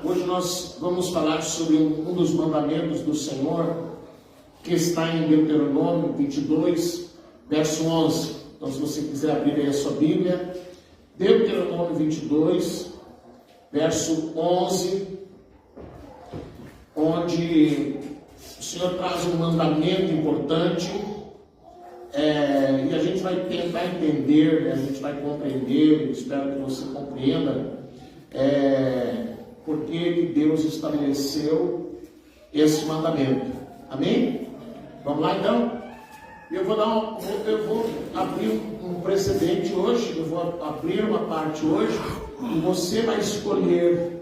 Hoje nós vamos falar sobre um dos mandamentos do Senhor, que está em Deuteronômio 22, verso 11. Então, se você quiser abrir aí a sua Bíblia, Deuteronômio 22, verso 11, onde o Senhor traz um mandamento importante, e a gente vai tentar entender, a gente vai compreender, espero que você compreenda, por que Deus estabeleceu esse mandamento. Amém? Vamos lá então? Eu vou abrir um precedente hoje, eu vou abrir uma parte hoje, e você vai escolher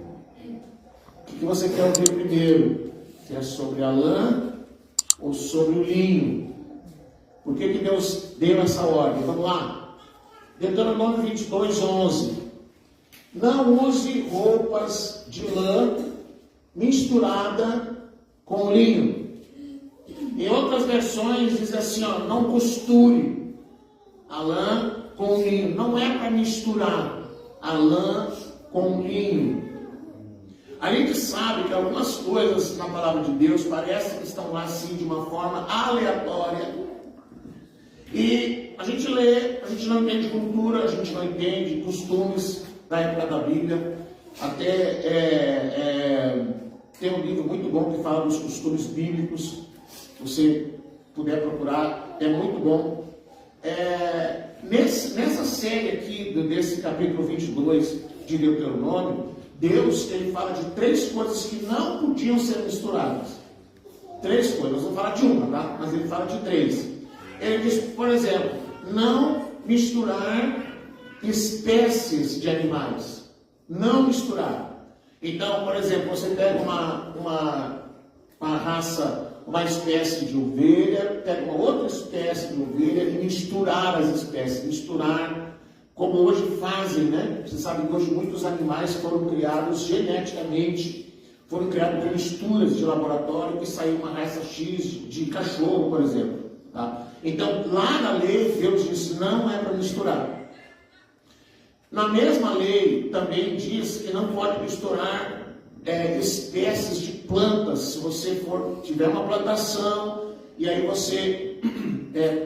o que você quer ouvir primeiro, se é sobre a lã ou sobre o linho. Por que Deus deu essa ordem? Vamos lá. Deuteronômio 22, 11. Não use roupas de lã misturada com linho. Em outras versões diz assim, não costure a lã com o linho. Não é para misturar a lã com o linho. A gente sabe que algumas coisas na palavra de Deus parecem que estão lá assim de uma forma aleatória. E a gente lê, a gente não entende cultura, a gente não entende costumes da época da Bíblia. Até tem um livro muito bom que fala dos costumes bíblicos. Se você puder procurar, é muito bom. Nessa série aqui, desse capítulo 22 de Deuteronômio, Deus ele fala de 3 coisas que não podiam ser misturadas. 3 coisas, nós vamos falar de uma, tá? Mas ele fala de 3. Ele diz, por exemplo, não misturar espécies de animais. Não misturar. Então, por exemplo, você pega uma raça, uma espécie de ovelha, pega uma outra espécie de ovelha e misturar as espécies. Misturar, como hoje fazem, né? Você sabe que hoje muitos animais foram criados geneticamente, foram criados com misturas de laboratório, que saiu uma raça X de cachorro, por exemplo. Tá? Então, lá na lei, Deus disse, não é para misturar. Na mesma lei, também diz que não pode misturar espécies de plantas. Se você tiver uma plantação, e aí você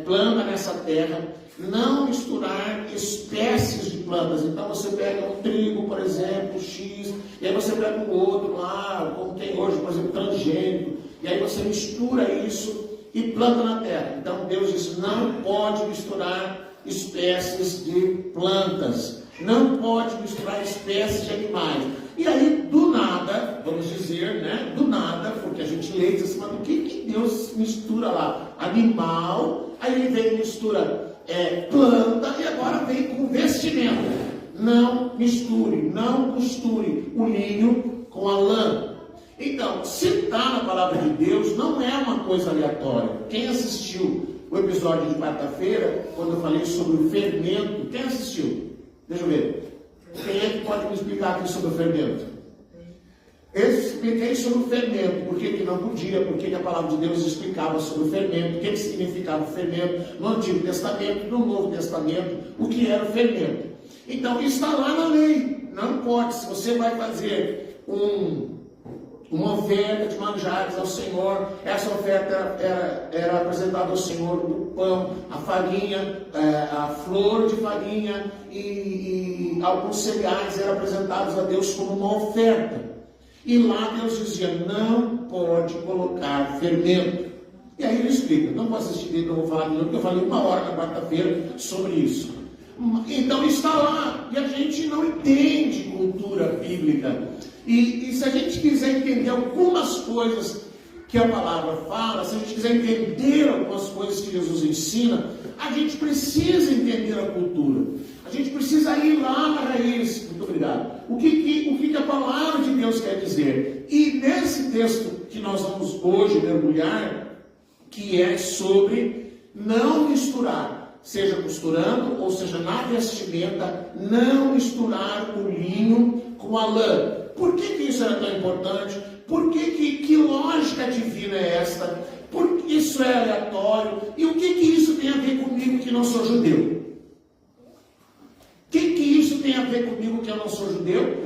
planta nessa terra, não misturar espécies de plantas. Então, você pega um trigo, por exemplo, X, e aí você pega um outro lá, como tem hoje, por exemplo, transgênico, e aí você mistura isso e planta na terra. Então Deus disse, não pode misturar espécies de plantas, não pode misturar espécies de animais. E aí, do nada, vamos dizer, né? Do nada, porque a gente lê e diz assim, mas o que Deus mistura lá? Animal, aí ele vem e mistura planta, e agora vem com vestimento. Não misture, não costure o linho com a lã. Então, se está na palavra de Deus, não é uma coisa aleatória. Quem assistiu o episódio de quarta-feira, quando eu falei sobre o fermento, quem assistiu? Deixa eu ver. Quem é que pode me explicar aqui sobre o fermento? Eu expliquei sobre o fermento, por que não podia, por que a palavra de Deus explicava sobre o fermento, o que significava o fermento no Antigo Testamento, no Novo Testamento, o que era o fermento. Então, está lá na lei. Não pode, se você vai fazer uma oferta de manjares ao Senhor, essa oferta era apresentada ao Senhor o pão, a farinha, a flor de farinha e alguns cereais eram apresentados a Deus como uma oferta. E lá Deus dizia, não pode colocar fermento. E aí ele explica, não vou assistir, não vou falar de novo, porque eu falei 1 hora na quarta-feira sobre isso. Então está lá, e a gente não entende cultura bíblica. E se a gente quiser entender algumas coisas que a palavra fala, se a gente quiser entender algumas coisas que Jesus ensina, a gente precisa entender a cultura. A gente precisa ir lá na raiz. Muito obrigado. O que a palavra de Deus quer dizer? E nesse texto que nós vamos hoje mergulhar, que é sobre não misturar, seja costurando ou seja na vestimenta, não misturar o linho com a lã. Por que isso era tão importante? Que lógica divina é esta? Por que isso é aleatório? E o que isso tem a ver comigo que não sou judeu? O que isso tem a ver comigo que eu não sou judeu?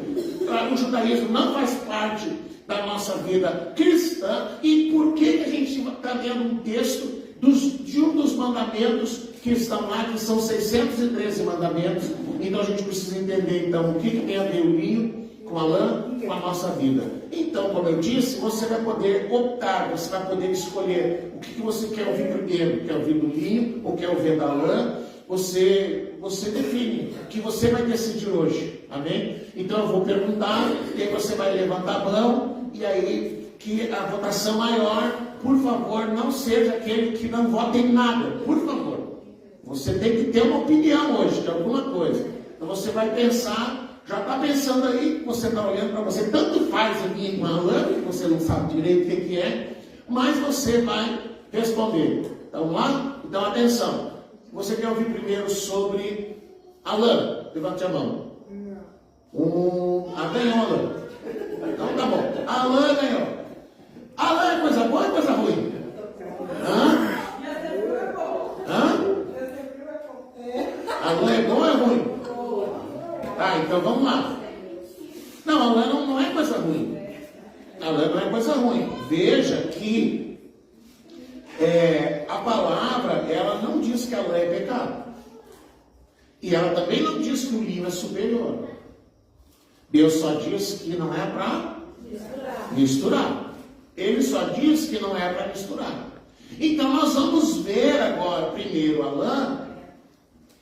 o judaísmo não faz parte da nossa vida cristã. E por que a gente está lendo um texto de um dos mandamentos que estão lá, que são 613 mandamentos? Então a gente precisa entender então o que tem a ver o linho com a lã, com a nossa vida. Então, como eu disse, você vai poder optar, você vai poder escolher o que você quer ouvir primeiro. Quer ouvir do linho ou quer ouvir da lã? Você define o que você vai decidir hoje. Amém? Então eu vou perguntar, e aí você vai levantar a mão, e aí que a votação maior, por favor, não seja aquele que não vota em nada. Por favor. Você tem que ter uma opinião hoje de alguma coisa. Então você vai pensar. Já está pensando aí, você está olhando para você, tanto faz aqui com a lã, que você não sabe direito o que é, mas você vai responder. Então vamos lá? Então atenção. Você quer ouvir primeiro sobre a lã? Levante a mão. Ganhou a lã. Então tá bom. A lã ganhou. A lã é coisa boa ou é coisa ruim? Hã? A lã é boa ou é ruim? Tá, então vamos lá. Não, a lã não é coisa ruim. A lã não é coisa ruim. Veja que a palavra, ela não diz que a lã é pecado. E ela também não diz que o linho é superior. Deus só diz que não é para misturar. Ele só diz que não é para misturar. Então nós vamos ver agora primeiro a lã.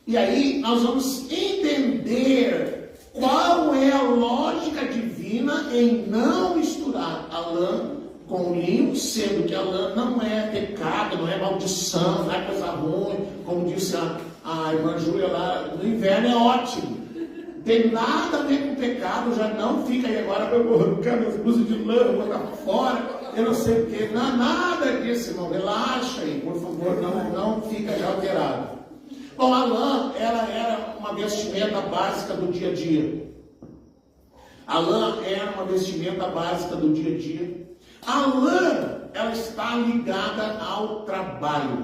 E aí nós vamos entender qual é a lógica divina em não misturar a lã com o linho, sendo que a lã não é pecado, não é maldição, não é coisa ruim, como disse a irmã Júlia lá, no inverno é ótimo. Não tem nada a ver com pecado, já não fica aí agora, eu vou arrancar minhas blusas de lã, vou botar fora, eu não sei o que, nada disso, irmão, relaxa aí, por favor, não fica já alterado. Bom, a lã, ela era uma vestimenta básica do dia a dia. A lã era uma vestimenta básica do dia a dia. A lã, ela está ligada ao trabalho.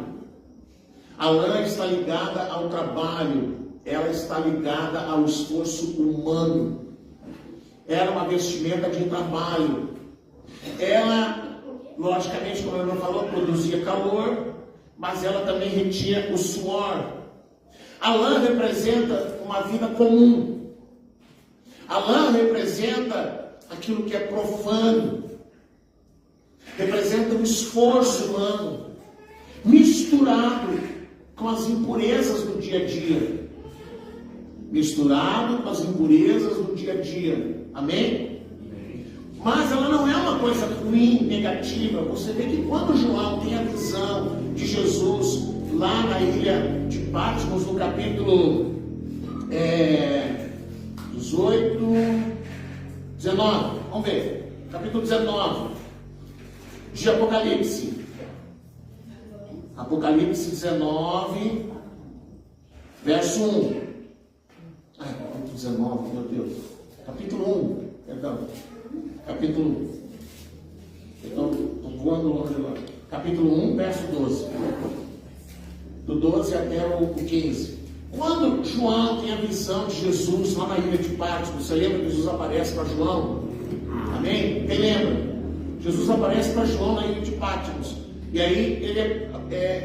A lã está ligada ao trabalho. Ela está ligada ao esforço humano. Era uma vestimenta de trabalho. Ela, logicamente, como a irmã falou, produzia calor, mas ela também retinha o suor. A lã representa uma vida comum. A lã representa aquilo que é profano. Representa o esforço humano, misturado com as impurezas do dia a dia. Misturado com as impurezas do dia a dia. Amém? Mas ela não é uma coisa ruim, negativa. Você vê que quando João tem a visão de Jesus lá na ilha de Patmos, no capítulo 18, 19, vamos ver, capítulo 19 de Apocalipse. Apocalipse 19, verso 1. Capítulo 19, meu Deus. Capítulo 1, perdão. Capítulo 1. Estou voando longe lá. Capítulo 1, verso 12. Do 12 até o 15. Quando João tem a visão de Jesus lá na ilha de Patmos, você lembra que Jesus aparece para João? Amém? Quem lembra? Jesus aparece para João na ilha de Patmos. E aí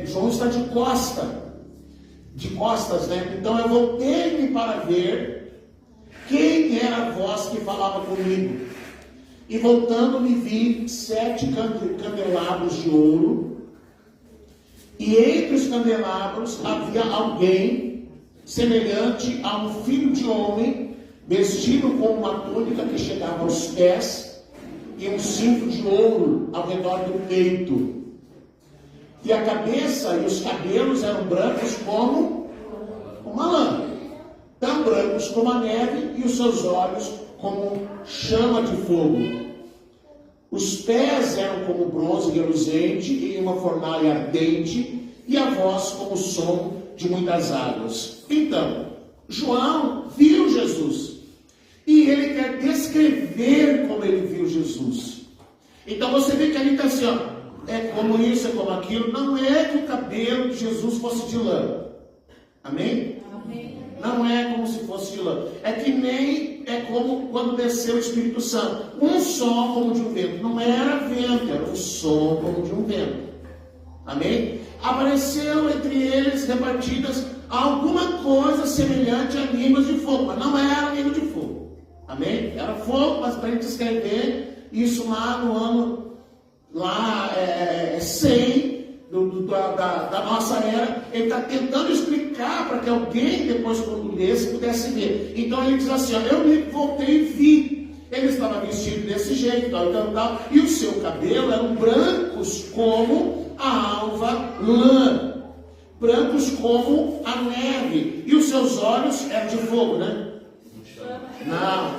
João está de costas, né? Então eu voltei-me para ver quem era a voz que falava comigo. E voltando-me vi 7 candelabros de ouro. E entre os candelabros havia alguém semelhante a um filho de homem, vestido com uma túnica que chegava aos pés e um cinto de ouro ao redor do peito. E a cabeça e os cabelos eram brancos como uma lã, tão brancos como a neve, e os seus olhos como chama de fogo. Os pés eram como bronze reluzente em uma fornalha ardente, e a voz como o som de muitas águas. Então, João viu Jesus, e ele quer descrever como ele viu Jesus. Então você vê que ali está assim, ó, é como isso, é como aquilo. Não é que o cabelo de Jesus fosse de lã. Amém? Amém. não é como se fosse de lã. É que nem é como quando desceu o Espírito Santo. Um som como de um vento. Não era vento, era um som como de um vento. Amém? Apareceu entre eles repartidas alguma coisa semelhante a línguas de fogo, mas não era língua de fogo. Amém? Era fogo, mas para a gente escrever isso lá no ano 100 da nossa era, ele está tentando explicar para que alguém depois quando lesse pudesse ver. Então ele diz assim, ó, eu me voltei e vi. Ele estava vestido desse jeito, tal, e o seu cabelo eram brancos como a alva lã, brancos como a neve, e os seus olhos eram de fogo, né? Não,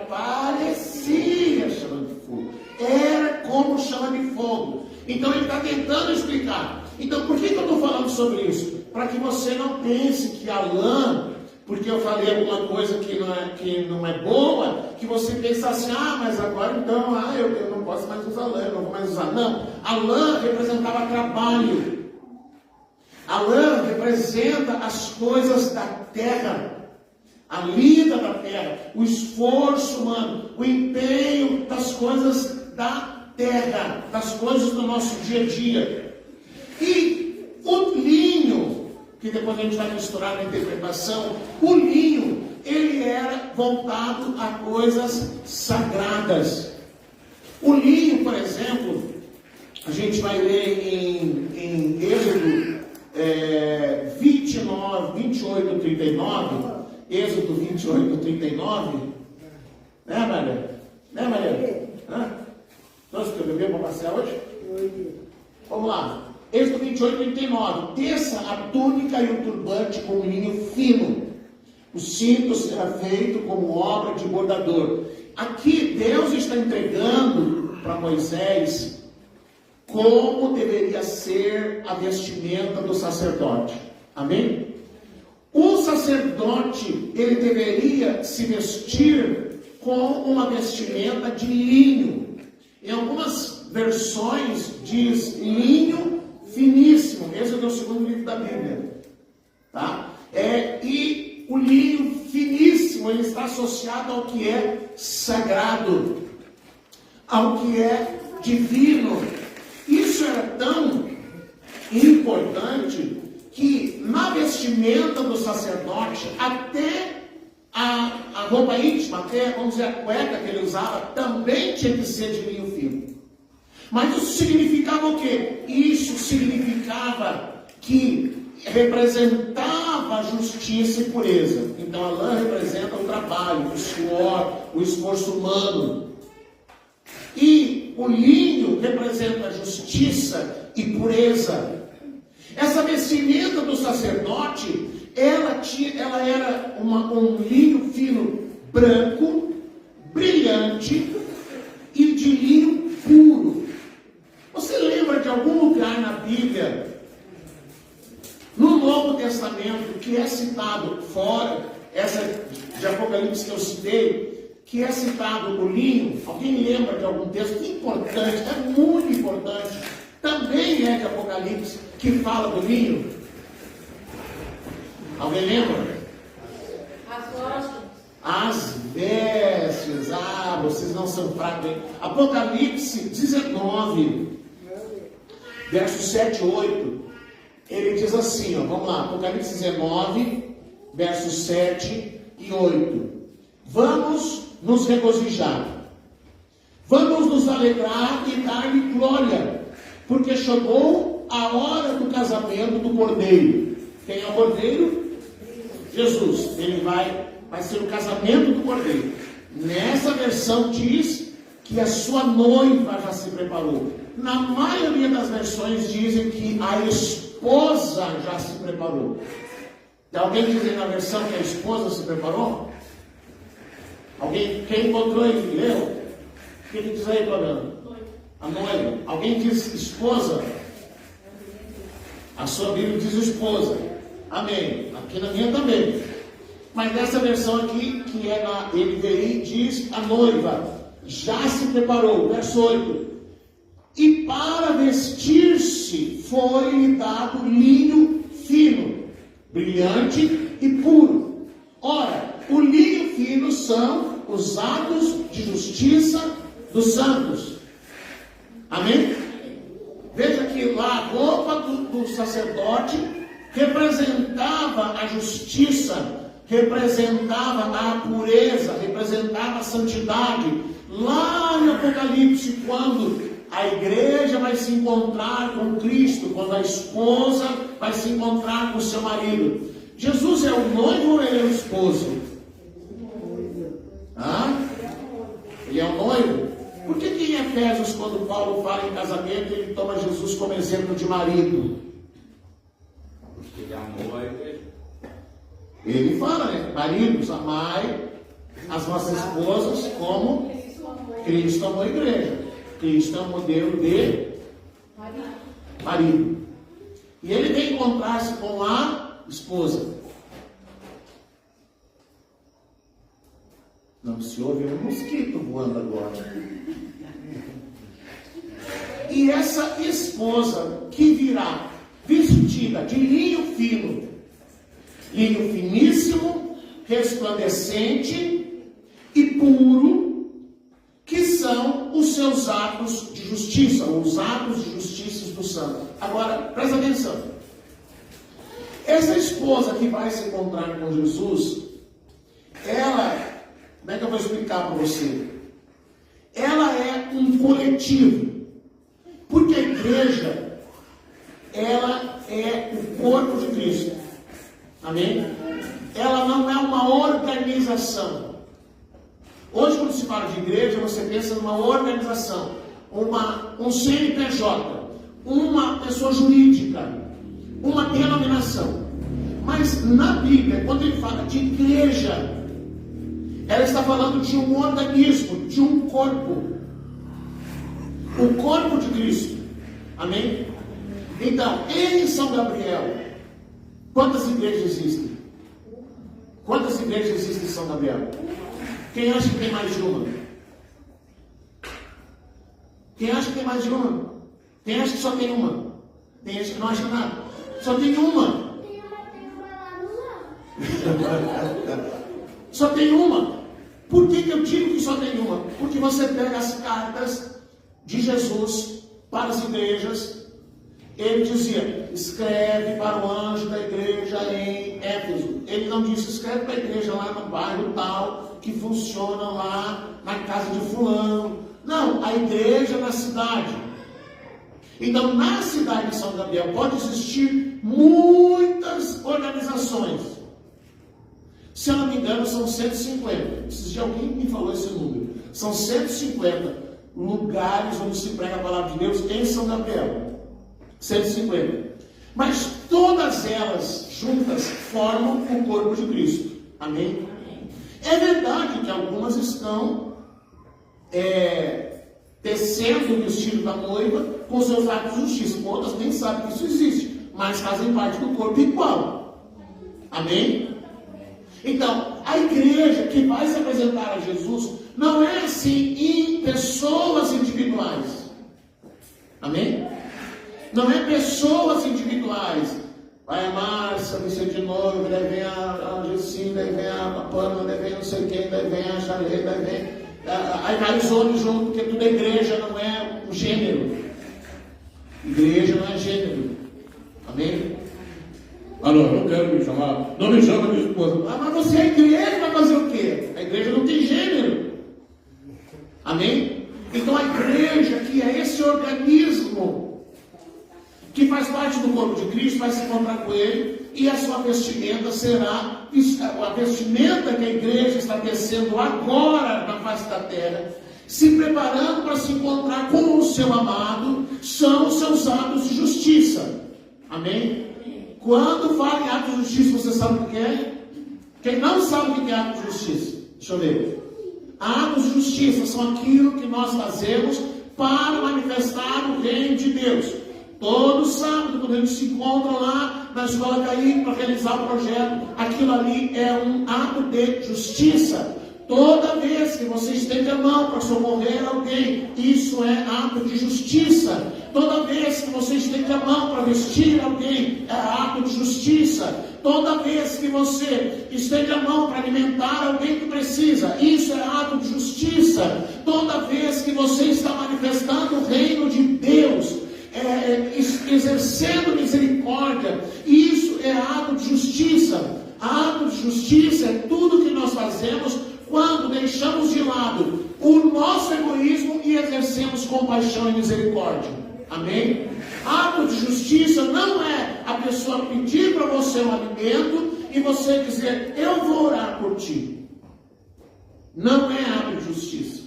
parecia chama de fogo, era como chama de fogo. Então ele está tentando explicar. Então por que eu estou falando sobre isso? Para que você não pense que a lã, porque eu falei alguma coisa que não é boa, que você pensa assim, mas agora então, eu não posso mais usar lã, eu não vou mais usar. Não, a lã representava trabalho. A lã representa as coisas da terra, a lida da terra, o esforço humano, o empenho das coisas da terra, das coisas do nosso dia a dia. E o linho, que depois a gente vai misturar na interpretação, o linho, ele era voltado a coisas sagradas. O linho, por exemplo, a gente vai ler em Êxodo 28, 39, Êxodo 28, 39, né, Maria? Né, Maria? Nós que bebemos para passear hoje? Vamos lá. Êxodo 28, 39. Teça a túnica e o turbante com linho fino. O cinto será feito como obra de bordador. Aqui Deus está entregando para Moisés como deveria ser a vestimenta do sacerdote. Amém? O sacerdote, ele deveria se vestir com uma vestimenta de linho. Em algumas versões diz linho finíssimo. Esse é o segundo livro da Bíblia. Tá? E o linho finíssimo, ele está associado ao que é sagrado, ao que é divino. Isso era tão importante que na vestimenta do sacerdote, até a roupa íntima, até, vamos dizer, a cueca que ele usava, também tinha que ser de linho fino. Mas isso significava o quê? Isso significava que representava a justiça e pureza. Então a lã representa o trabalho, o suor, o esforço humano. E o linho representa a justiça e pureza. Essa vestimenta do sacerdote, ela era um linho fino branco, brilhante e de linho puro. Você lembra de algum lugar na Bíblia, no Novo Testamento, que é citado fora, essa de Apocalipse que eu citei, que é citado o linho? Alguém lembra de algum texto importante, é muito importante, também é de Apocalipse, que fala do linho? Alguém lembra? As vestes. Vocês não são fracos, hein? Apocalipse 19, versos 7 e 8. Ele diz assim, vamos lá, Apocalipse 19, versos 7 e 8. Vamos nos regozijar, vamos nos alegrar e dar-lhe glória, porque chegou a hora do casamento do Cordeiro. Quem é o Cordeiro? Jesus. Ele vai ser o casamento do Cordeiro. Nessa versão diz que a sua noiva já se preparou. Na maioria das versões dizem que a esposa já se preparou. Tem alguém que diz aí na versão que a esposa se preparou? Alguém? Quem encontrou aí? Leu? O que diz aí, Fabiano? A noiva. Alguém diz esposa? A sua Bíblia diz esposa. Amém. Aqui na minha também. Mas nessa versão aqui, que é na NVI, diz a noiva já se preparou. Verso 8. E para vestir-se foi-lhe dado linho fino, brilhante e puro. Ora, o linho fino são os atos de justiça dos santos. Amém? Veja que lá a roupa do sacerdote representava a justiça, representava a pureza, representava a santidade. Lá no Apocalipse, quando a igreja vai se encontrar com Cristo, quando a esposa vai se encontrar com seu marido, Jesus é o noivo ou ele é o esposo? Ele é o noivo? Por que em Efésios, quando Paulo fala em casamento, ele toma Jesus como exemplo de marido? Porque ele amou a igreja. Ele fala, né? Maridos, amai as vossas esposas como Cristo amou a igreja. Cristo é um modelo de marido. E ele vem encontrar-se com a esposa. Não se ouve um mosquito voando agora. E essa esposa que virá vestida de linho fino, linho finíssimo, resplandecente e puro, que são os seus atos de justiça, os atos de justiça do santo. Agora, presta atenção. Essa esposa que vai se encontrar com Jesus, ela, como é que eu vou explicar para você? Ela é um coletivo. Porque a igreja, ela é o corpo de Cristo. Amém? Ela não é uma organização. Hoje, quando se fala de igreja, você pensa numa organização, um CNPJ, uma pessoa jurídica, uma denominação. Mas na Bíblia, quando ele fala de igreja, ela está falando de um organismo, de um corpo. O corpo de Cristo. Amém? Então, em São Gabriel, quantas igrejas existem? Quantas igrejas existem em São Gabriel? Quem acha que tem mais de uma? Quem acha que tem mais de uma? Quem acha que só tem uma? Tem gente que não acha nada. Só tem uma. Só tem uma. Por que eu digo que só tem uma? Porque você pega as cartas de Jesus para as igrejas. Ele dizia: escreve para o anjo da igreja em Éfeso. Ele não disse: escreve para a igreja lá no bairro tal, que funciona lá na casa de fulano. Não, a igreja na cidade. Então, na cidade de São Gabriel pode existir muitas organizações. Se eu não me engano, são 150. Esses dias alguém me falou esse número. São 150 lugares onde se prega a palavra de Deus em São Gabriel. 150. Mas todas elas juntas formam o corpo de Cristo. Amém? É verdade que algumas estão tecendo o vestido da noiva com seus atos de justiça. Outras nem sabem que isso existe, mas fazem parte do corpo igual. Amém? Então, a igreja que vai se apresentar a Jesus não é assim em pessoas individuais. Amém? Não é pessoas individuais. Vai a Márcia, vai ser de novo, daí vem a Gessinha, daí vem a Pâmela, daí vem não sei quem, daí vem a Jalê, daí vem... Aí vários homens junto, porque tudo é igreja, não é um gênero. Igreja não é gênero. Amém? Não, não quero me chamar. Não me chama de esposa. Mas você é igreja, vai fazer o quê? A igreja não tem gênero. Amém? Então a igreja, que é esse organismo que faz parte do corpo de Cristo, vai se encontrar com ele, e a sua vestimenta será a vestimenta que a igreja está tecendo agora na face da terra, se preparando para se encontrar com o seu amado, são os seus atos de justiça. Amém? Quando fala em atos de justiça, você sabe o que é? Quem não sabe o que é atos de justiça? Deixa eu ver. Atos de justiça são aquilo que nós fazemos para manifestar o reino de Deus. Todo sábado, quando a gente se encontra lá na escola Caí para realizar o projeto, aquilo ali é um ato de justiça. Toda vez que você estende a mão para socorrer alguém, isso é ato de justiça. Toda vez que você estende a mão para vestir alguém, é ato de justiça. Toda vez que você estende a mão para alimentar alguém que precisa, isso é ato de justiça. Toda vez que você está manifestando o reino de Deus, exercendo misericórdia, isso é ato de justiça. Ato de justiça é tudo que nós fazemos quando deixamos de lado o nosso egoísmo e exercemos compaixão e misericórdia. Amém? Ato de justiça não é a pessoa pedir para você um alimento e você dizer, eu vou orar por ti. Não é ato de justiça.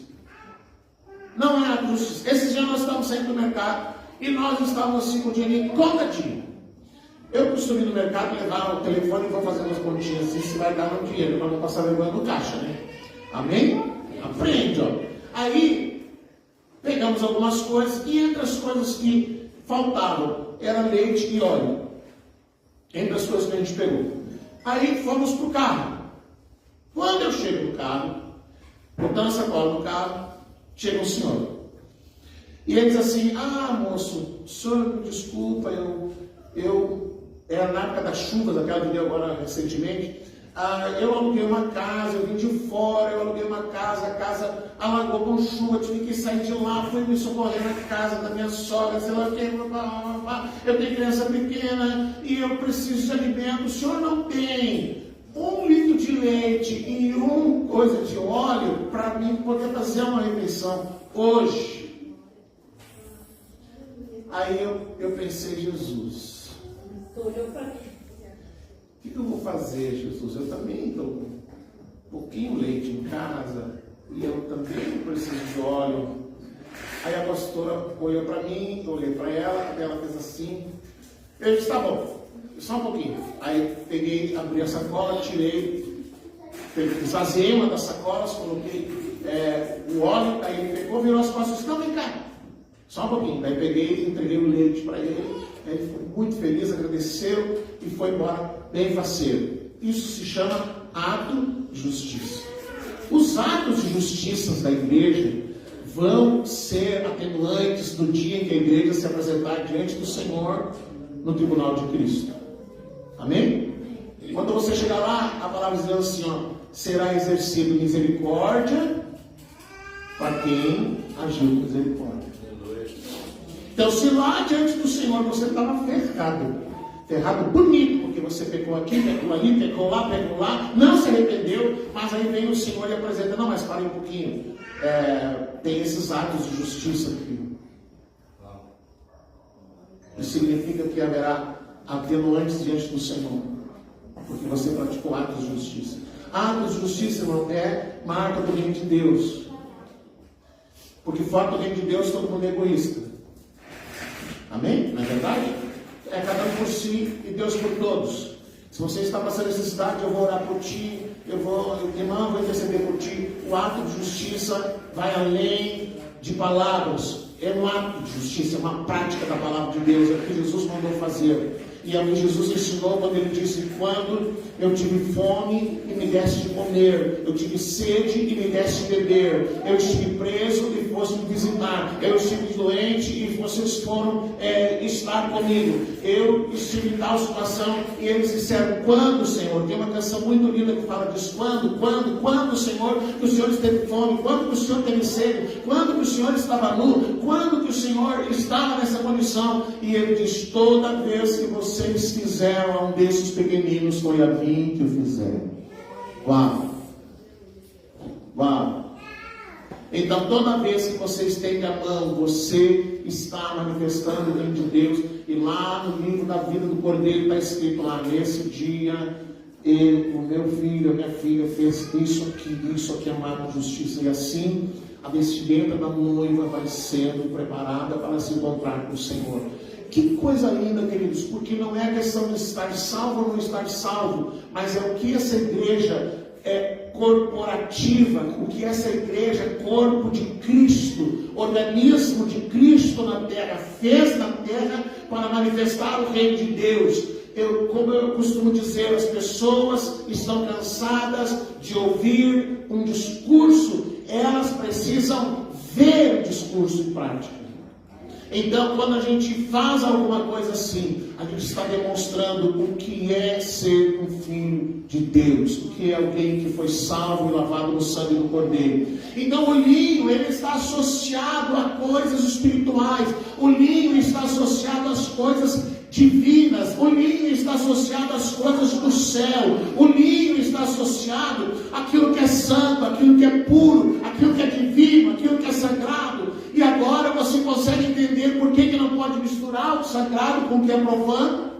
Não é ato de justiça. Esses dias nós estamos saindo do mercado e nós estávamos assim com o dinheirinho contadinho. Eu costumo ir no mercado, levar o telefone e vou fazer umas continhas assim, se vai dar um dinheiro, para não passar vergonha no caixa, né? Amém? Aprende, ó. Aí, pegamos algumas coisas, e entre as coisas que faltavam, era leite e óleo. Entre as coisas que a gente pegou. Aí, fomos pro carro. Quando eu chego no carro, botando a sacola no carro, chega um senhor. E ele diz assim, moço, o senhor me desculpa, era na época das chuvas, aquela que deu agora recentemente, eu aluguei uma casa, eu vim de fora, eu aluguei uma casa, a casa alagou com chuva, tive que sair de lá, fui me socorrer na casa da minha sogra, sei lá o que, eu tenho criança pequena e eu preciso de alimento, o senhor não tem 1 litro de leite e 1 coisa de óleo para mim poder fazer uma refeição hoje? Aí eu pensei, Jesus, o que eu vou fazer, Jesus? Eu também estou com um pouquinho de leite em casa e eu também preciso de óleo. Aí a pastora olhou para mim, eu olhei para ela, ela fez assim. Eu disse, tá bom, só um pouquinho. Aí peguei, abri a sacola, tirei, esvaziei uma das sacolas, coloquei o óleo, aí ele pegou, virou as costas e disse, não, vem cá, só um pouquinho. Daí peguei, entreguei o leite para ele. Ele ficou muito feliz, agradeceu e foi embora bem faceiro. Isso se chama ato de justiça. Os atos de justiça da igreja vão ser atenuantes no dia em que a igreja se apresentar diante do Senhor no tribunal de Cristo. Amém? Quando você chegar lá, a palavra diz assim, será exercido misericórdia para quem agiu com misericórdia. Então, se lá diante do Senhor você estava ferrado bonito, porque você pecou aqui, pecou ali, pecou lá, não se arrependeu, mas aí vem o Senhor e apresenta, não, mas pare um pouquinho, tem esses atos de justiça aqui. Isso significa que haverá atenuantes diante do Senhor, porque você praticou atos de justiça. Atos de justiça, irmão, é marca do reino de Deus, porque fora do reino de Deus todo mundo é egoísta. Amém? Não é verdade? É cada um por si e Deus por todos. Se você está passando necessidade, eu vou orar por ti, irmão, eu vou interceder por ti. O ato de justiça vai além de palavras. É um ato de justiça, é uma prática da palavra de Deus, é o que Jesus mandou fazer. E a mim Jesus ensinou quando ele disse, quando eu tive fome e me deste de comer, eu tive sede e me deste de beber, eu estive preso e foste me visitar, eu estive doente e vocês foram estar comigo, eu estive em tal situação, e eles disseram, quando, Senhor? Tem uma canção muito linda que fala disso, quando, Senhor, que o Senhor esteve fome, quando que o Senhor teve sede, quando que o Senhor estava nu, quando que o Senhor estava nessa condição? E ele diz, toda vez que vocês fizeram a um desses pequeninos, foi a mim que o fizeram. Uau! Então, toda vez que você estende a mão, você está manifestando o reino de Deus. E lá no livro da vida do Cordeiro está escrito lá, nesse dia, o meu filho, a minha filha fez isso aqui é uma justiça. E assim, a vestimenta da noiva vai sendo preparada para se encontrar com o Senhor. Que coisa linda, queridos, porque não é a questão de estar salvo ou não estar salvo, mas é o que essa igreja é corporativa, o que essa igreja é corpo de Cristo, organismo de Cristo na terra, fez na terra para manifestar o reino de Deus. Como eu costumo dizer, as pessoas estão cansadas de ouvir um discurso, elas precisam ver o discurso em prática. Então, quando a gente faz alguma coisa assim, a gente está demonstrando o que é ser um filho de Deus, o que é alguém que foi salvo e lavado no sangue do Cordeiro. Então, o linho, ele está associado a coisas espirituais, o linho está associado às coisas divinas, o linho está associado às coisas do céu, o linho está associado àquilo que é santo, àquilo que é puro, àquilo que é divino, àquilo que é sagrado. E agora você consegue entender por que não pode misturar o sagrado com o que é profano?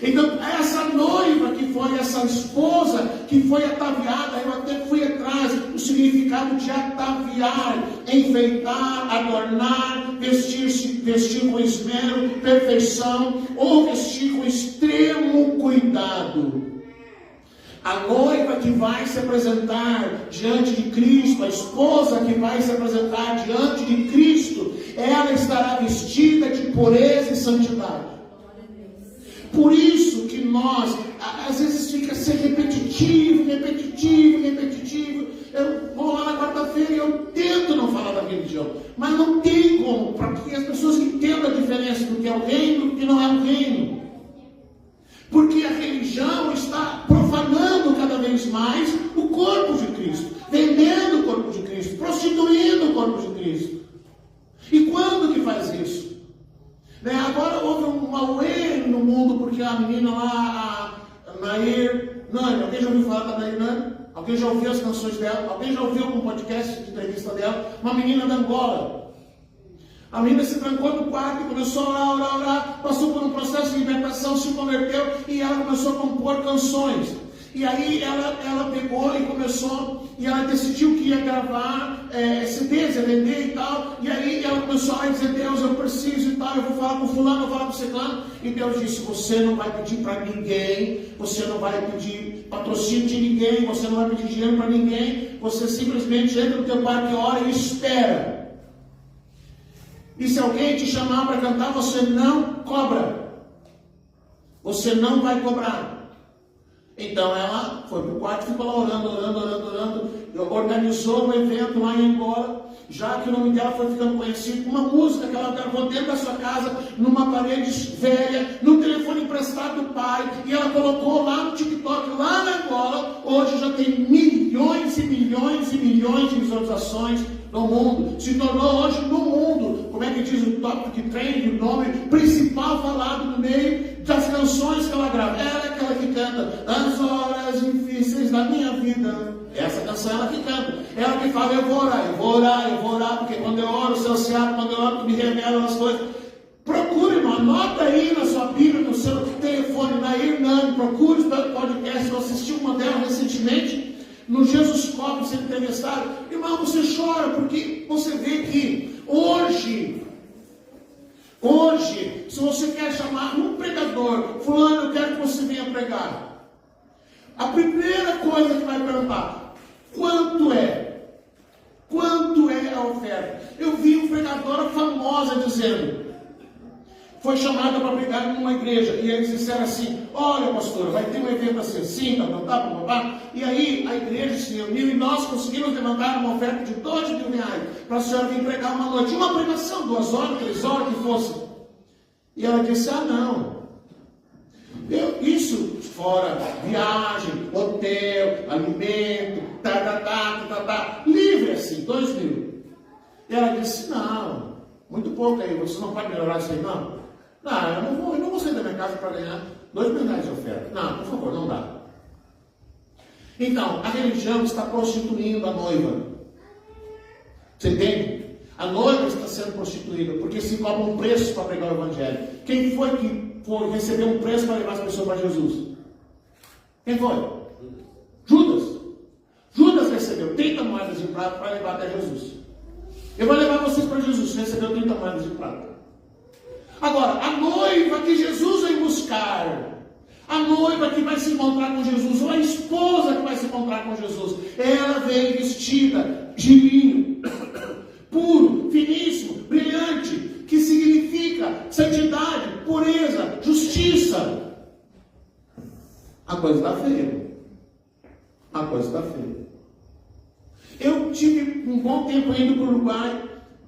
Então, essa noiva que foi, essa esposa que foi ataviada, eu até fui atrás do significado de ataviar, enfeitar, adornar, vestir com esmero, perfeição, ou vestir com extremo cuidado. A noiva que vai se apresentar diante de Cristo, a esposa que vai se apresentar diante de Cristo, ela estará vestida de pureza e santidade. Por isso que nós, às vezes fica ser repetitivo. Eu vou lá na quarta-feira e eu tento não falar da religião, mas não tem como, para que as pessoas entendam a diferença do que é o reino e do que não é o reino. Porque a religião está profanando cada vez mais o corpo de Cristo, vendendo o corpo de Cristo, prostituindo o corpo de Cristo. E quando que faz isso? Agora houve um auê no mundo, porque a menina lá, a Nair Nani, alguém já ouviu falar da Nair Nani? Alguém já ouviu as canções dela? Alguém já ouviu algum podcast de entrevista dela? Uma menina da Angola. A menina se trancou no quarto e começou a orar, passou por um processo de libertação, se converteu e ela começou a compor canções. E aí ela pegou e começou, e ela decidiu que ia gravar CDs, ia vender e tal. E aí ela começou a dizer: Deus, eu preciso e tal, eu vou falar com fulano, eu vou falar com ciclano. E Deus disse: você não vai pedir para ninguém, você não vai pedir patrocínio de ninguém, você não vai pedir dinheiro para ninguém, você simplesmente entra no teu quarto e ora e espera. E se alguém te chamar para cantar, você não cobra. Você não vai cobrar. Então ela foi para o quarto e ficou lá orando. Organizou um evento lá em Angola, já que o nome dela foi ficando conhecido, uma música que ela gravou dentro da sua casa, numa parede velha, no telefone emprestado do pai, e ela colocou lá no TikTok, lá na Angola. Hoje já tem milhões e milhões de visualizações no mundo. Se tornou hoje no mundo, como é que diz o Topic Trend, o nome principal falado no meio das canções que ela grava. Ela é aquela que canta as horas difíceis da minha vida. Essa canção é ela que canta. Ela que fala: eu vou orar, porque quando eu oro, o céu se abre, quando eu oro, tu me revela as coisas. Procure, irmão, anota aí na sua Bíblia, no seu telefone, na Irnani, procure os podcasts. Eu assisti uma delas recentemente, no Jesus Cop, sendo entrevistado. Irmão, você chora, porque você vê que hoje, se você quer chamar um pregador, fulano, eu quero que você venha pregar, a primeira coisa que vai perguntar: quanto é? Quanto é a oferta? Eu vi uma pregadora famosa dizendo, foi chamada para pregar numa igreja, e eles disseram assim: olha, pastor, vai ter um evento assim, tá. E aí a igreja se reuniu e nós conseguimos levantar uma oferta de R$2.000 para a senhora vir pregar uma noite, uma pregação, 2 horas, 3 horas que fosse. E ela disse: não, isso fora viagem, hotel, alimento, livre assim, 2.000. E ela disse: não, muito pouco aí, você não pode melhorar isso aí, não? Não, eu não vou sair da minha casa para ganhar R$2.000 de oferta. Não, por favor, não dá. Então, a religião está prostituindo a noiva. Você entende? A noiva está sendo prostituída, porque se cobra um preço para pregar o evangelho. Quem foi que recebeu um preço para levar as pessoas para Jesus? Quem foi? Judas. Judas recebeu 30 moedas de prata para levar até Jesus. Eu vou levar vocês para Jesus. Recebeu 30 moedas de prata. Agora, a noiva que Jesus vai buscar, a noiva que vai se encontrar com Jesus, ou a esposa que vai se encontrar com Jesus, ela vem vestida de linho, puro, finíssimo, brilhante, que significa santidade, pureza, justiça. A coisa está feia. A coisa está feia. Eu tive um bom tempo indo para o Uruguai,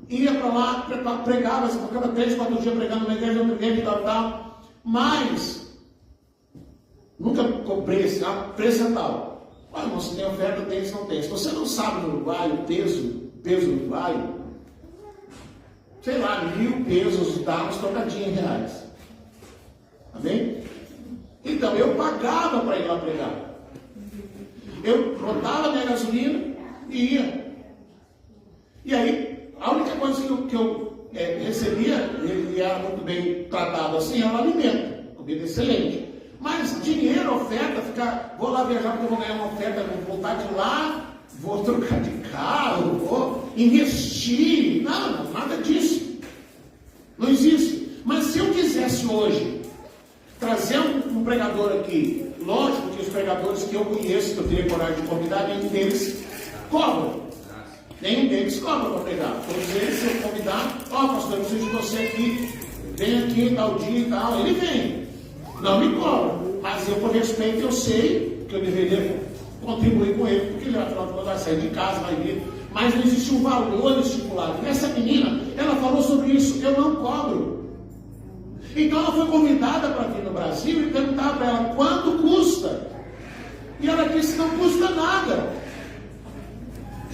ia para lá, pregava, ficava 3, 4 dias pregando numa igreja, outra igreja, tal, mas nunca cobrei assim, preço é tal. Olha, irmão, se tem oferta, tem, se não tem. Se você não sabe no Uruguai o peso do Uruguai, sei lá, 1.000 pesos dá uns trocadinhos em reais. Amém? Então, eu pagava para ir lá pregar. Eu botava minha gasolina e ia. E aí, a única coisa que eu recebia, ele era muito bem tratado assim, era o alimento, comida excelente. Mas dinheiro, oferta, vou lá viajar porque eu vou ganhar uma oferta, vou voltar de lá, vou trocar de carro, vou investir. Não, nada disso. Não existe. Mas se eu quisesse hoje trazer um pregador aqui, lógico que os pregadores que eu conheço, que eu teria coragem de convidar, nenhum deles cobram. Nenhum deles cobra para pregar. Todos eles, se eu convidar, pastor, eu preciso de você aqui, vem aqui, tal dia e tal, ele vem. Não me cobra, mas eu, por respeito, eu sei que eu deveria contribuir com ele, porque ele vai sair de casa, vai vir. Mas não existe um valor estipulado. E essa menina, ela falou sobre isso, eu não cobro. Então ela foi convidada para vir no Brasil e perguntava para ela quanto custa. E ela disse, não custa nada.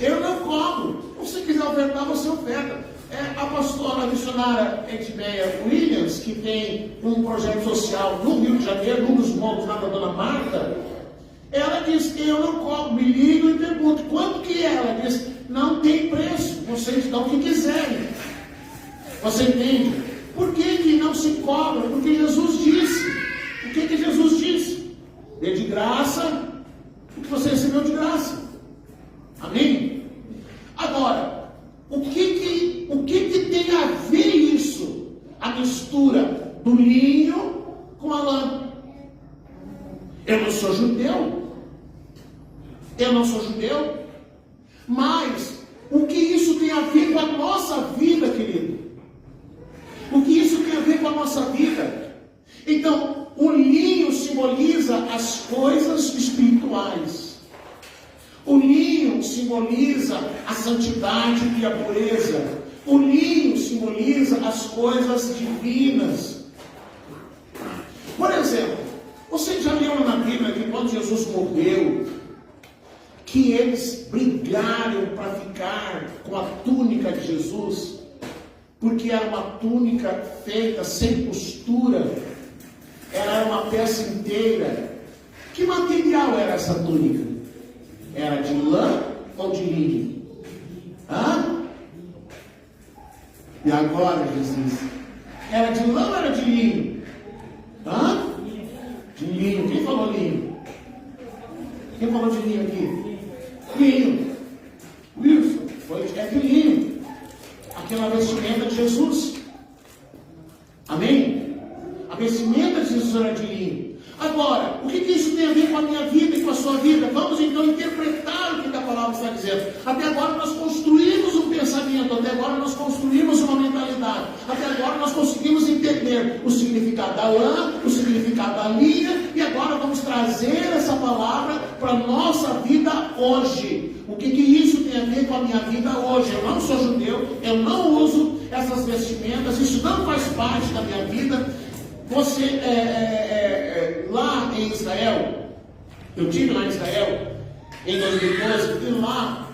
Eu não cobro. Se você quiser ofertar, você oferta. A pastora missionária Edmeia Williams, que tem um projeto social no Rio de Janeiro, num dos morros lá da Dona Marta, ela diz que eu não cobro, me ligo e pergunto, quanto que é? Ela diz, não tem preço, vocês dão o que quiserem. Você entende? Por que não se cobra? Porque Jesus disse. O que Jesus disse? Dê de graça o que você recebeu de graça. Amém? Agora, o que tem a ver isso? A mistura do linho com a lã. Eu não sou judeu. Mas o que isso tem a ver com a nossa vida, querido? O que isso tem a ver com a nossa vida? Então, o linho simboliza as coisas espirituais. O linho simboliza a santidade e a pureza. O linho simboliza as coisas divinas. Por exemplo, você já leu na Bíblia que quando Jesus morreu, que eles brigaram para ficar com a túnica de Jesus, porque era uma túnica feita sem costura, ela era uma peça inteira. Que material era essa túnica? Era de lã ou de linho? E agora, Jesus? Era de lã ou era de linho? De linho. Quem falou linho? Quem falou de linho aqui? Linho. Wilson. É de linho. Aquela vestimenta de Jesus. Amém? A vestimenta de Jesus era de linho. Agora, o que isso tem a ver com a minha vida e com a sua vida? Vamos então interpretar o que a palavra está dizendo. Até agora nós construímos um pensamento, até agora nós construímos uma mentalidade, até agora nós conseguimos entender o significado da lã, o significado da linha, e agora vamos trazer essa palavra para a nossa vida hoje. O que isso tem a ver com a minha vida hoje? Eu não sou judeu, eu não uso essas vestimentas, isso não faz parte da minha vida. Você, lá em Israel, eu estive lá em Israel em 2012, e lá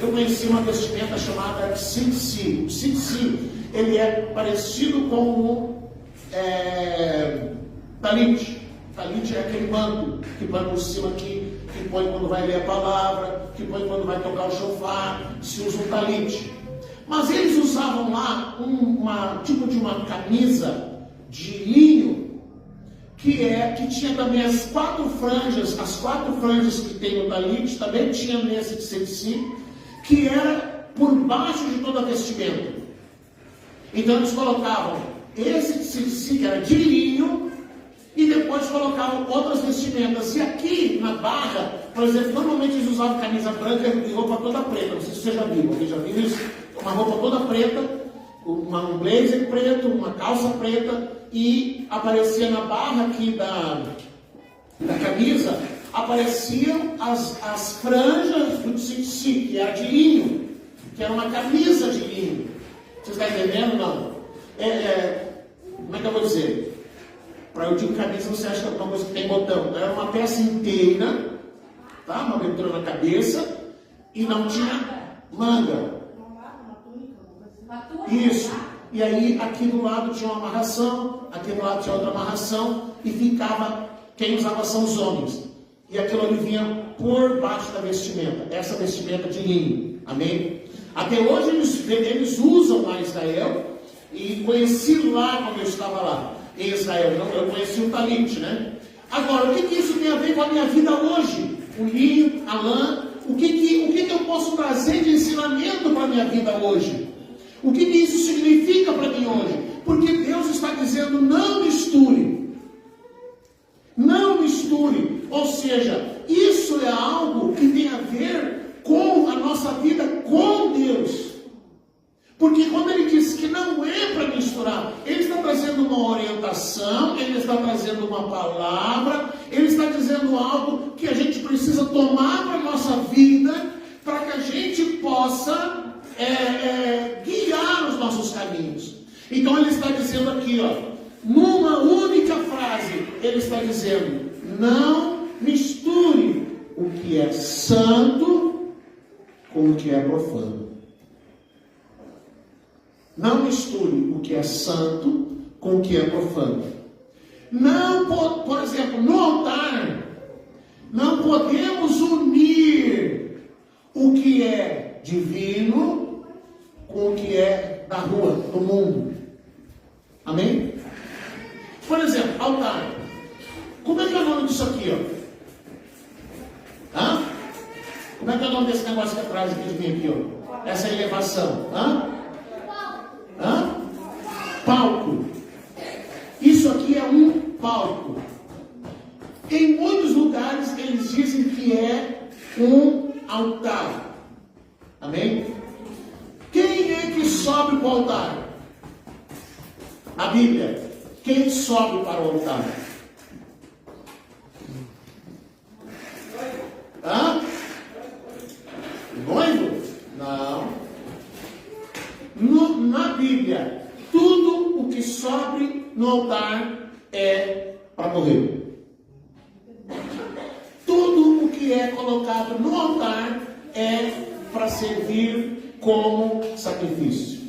eu conheci uma vestimenta chamada tzitzi. O tzitzi, ele é parecido com o talit. Talit é aquele manto que põe por cima aqui, que põe quando vai ler a palavra, que põe quando vai tocar o shofar, se usa um talit. Mas eles usavam lá tipo de uma camisa de linho, que tinha também as quatro franjas que tem no talit, também tinha nesse tzitzi, que era por baixo de toda a vestimenta. Então eles colocavam esse tzitzi, que era de linho, e depois colocavam outras vestimentas. E aqui na barra, por exemplo, normalmente eles usavam camisa branca e roupa toda preta. Não sei se você já viu. Alguém já viu isso? Uma roupa toda preta, um blazer preto, uma calça preta, e aparecia na barra aqui da camisa, apareciam as franjas do tzitzi, que era de linho, que era uma camisa de linho. Você está entendendo? Não. Como é que eu vou dizer? Para eu dizer camisa, você acha que é uma coisa que tem botão. Era uma peça inteira, tá? Uma abertura na cabeça, e não tinha manga. Isso. E aí, aqui do lado tinha uma amarração, aqui do lado tinha outra amarração, e ficava, quem usava são os homens. E aquilo ali vinha por baixo da vestimenta, essa vestimenta de linho. Amém? Até hoje eles usam lá em Israel, e conheci lá quando eu estava lá, em Israel, eu conheci o talit, né? Agora, o que isso tem a ver com a minha vida hoje? O linho, a lã, o que eu posso trazer de ensinamento para a minha vida hoje? O que isso significa para mim hoje? Porque Deus está dizendo, não misture. Não misture. Ou seja, isso é algo que tem a ver com a nossa vida com Deus. Porque quando ele diz que não é para misturar, ele está trazendo uma orientação, ele está trazendo uma palavra, ele está dizendo algo que a gente precisa tomar para a nossa vida, para que a gente possa guiar os nossos caminhos. Então ele está dizendo aqui, numa única frase, ele está dizendo, não misture o que é santo com o que é profano. Não misture o que é santo com o que é profano. Não, por exemplo, no altar, não podemos unir o que é divino com o que é da rua, do mundo. Amém? Por exemplo, altar. Como é que é o nome disso aqui, Hã? Como é que é o nome desse negócio que atrás aqui de mim aqui, Essa elevação. Hã? Palco. Isso aqui é um palco. Em muitos lugares eles dizem que é um altar. Amém? Quem é que sobe para o altar? A Bíblia. Quem sobe para o altar? Noivo? Não. Na Bíblia, tudo o que sobe no altar é para morrer. Tudo o que é colocado no altar é para servir como sacrifício.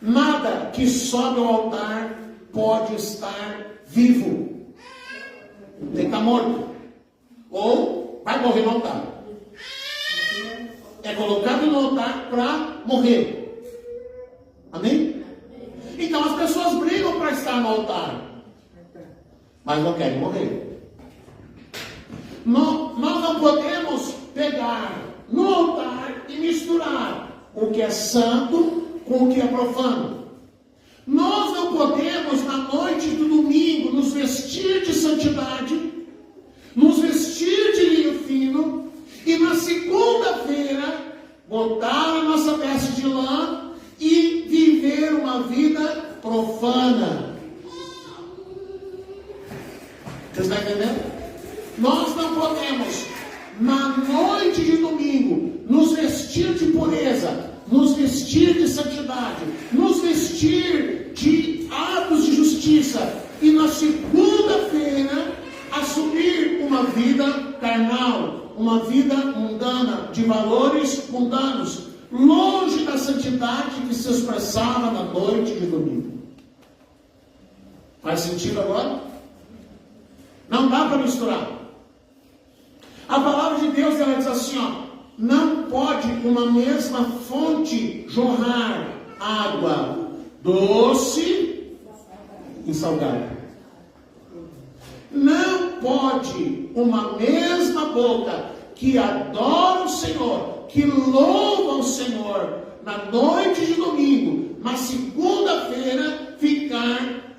Nada que sobe ao altar pode estar vivo. Tem que estar morto. Ou vai morrer no altar. É colocado no altar para morrer. Amém? Então as pessoas brigam para estar no altar, mas não querem morrer. Nós não podemos pegar no altar e misturar o que é santo com o que é profano. Nós não podemos, na noite do domingo, nos vestir de santidade, nos vestir de linho fino, e na segunda-feira botar a nossa veste de lã e viver uma vida profana. Você está entendendo? Nós não podemos, na noite de domingo, nos vestir de pureza, nos vestir de santidade, nos vestir de atos de justiça, e na segunda-feira assumir uma vida carnal, uma vida mundana, de valores mundanos, longe da santidade que se expressava na noite de domingo. Faz sentido agora? Não dá para misturar. A palavra de Deus, ela diz assim, não pode uma mesma fonte jorrar água doce e salgada. Não pode uma mesma boca que adora o Senhor, que louva o Senhor na noite de domingo, na segunda-feira ficar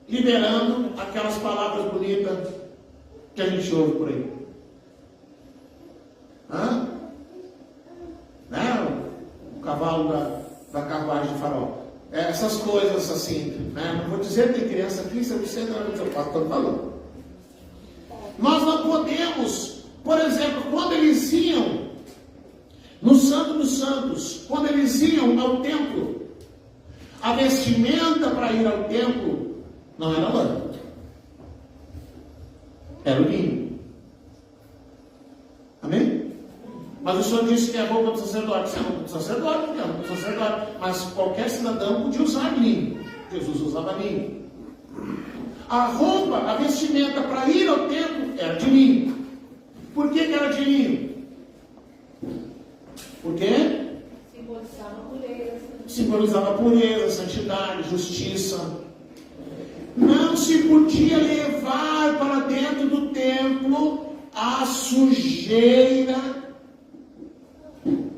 liberando aquelas palavras bonitas que a gente ouve por aí. O cavalo da carruagem de farol. Essas coisas assim, Não vou dizer que tem criança aqui, se você não é o pastor falou. Nós não podemos, por exemplo, quando eles iam No Santo dos Santos, quando eles iam ao templo, a vestimenta para ir ao templo não era lã, era o linho. Amém? Mas o Senhor disse que é roupa do sacerdote. Isso é roupa do sacerdote, porque é roupa do sacerdote. Mas qualquer cidadão podia usar linho. Jesus usava linho. A roupa, a vestimenta para ir ao templo era de linho. Por que era de linho? Por quê? Simbolizava pureza, santidade, justiça. Não se podia levar para dentro do templo a sujeira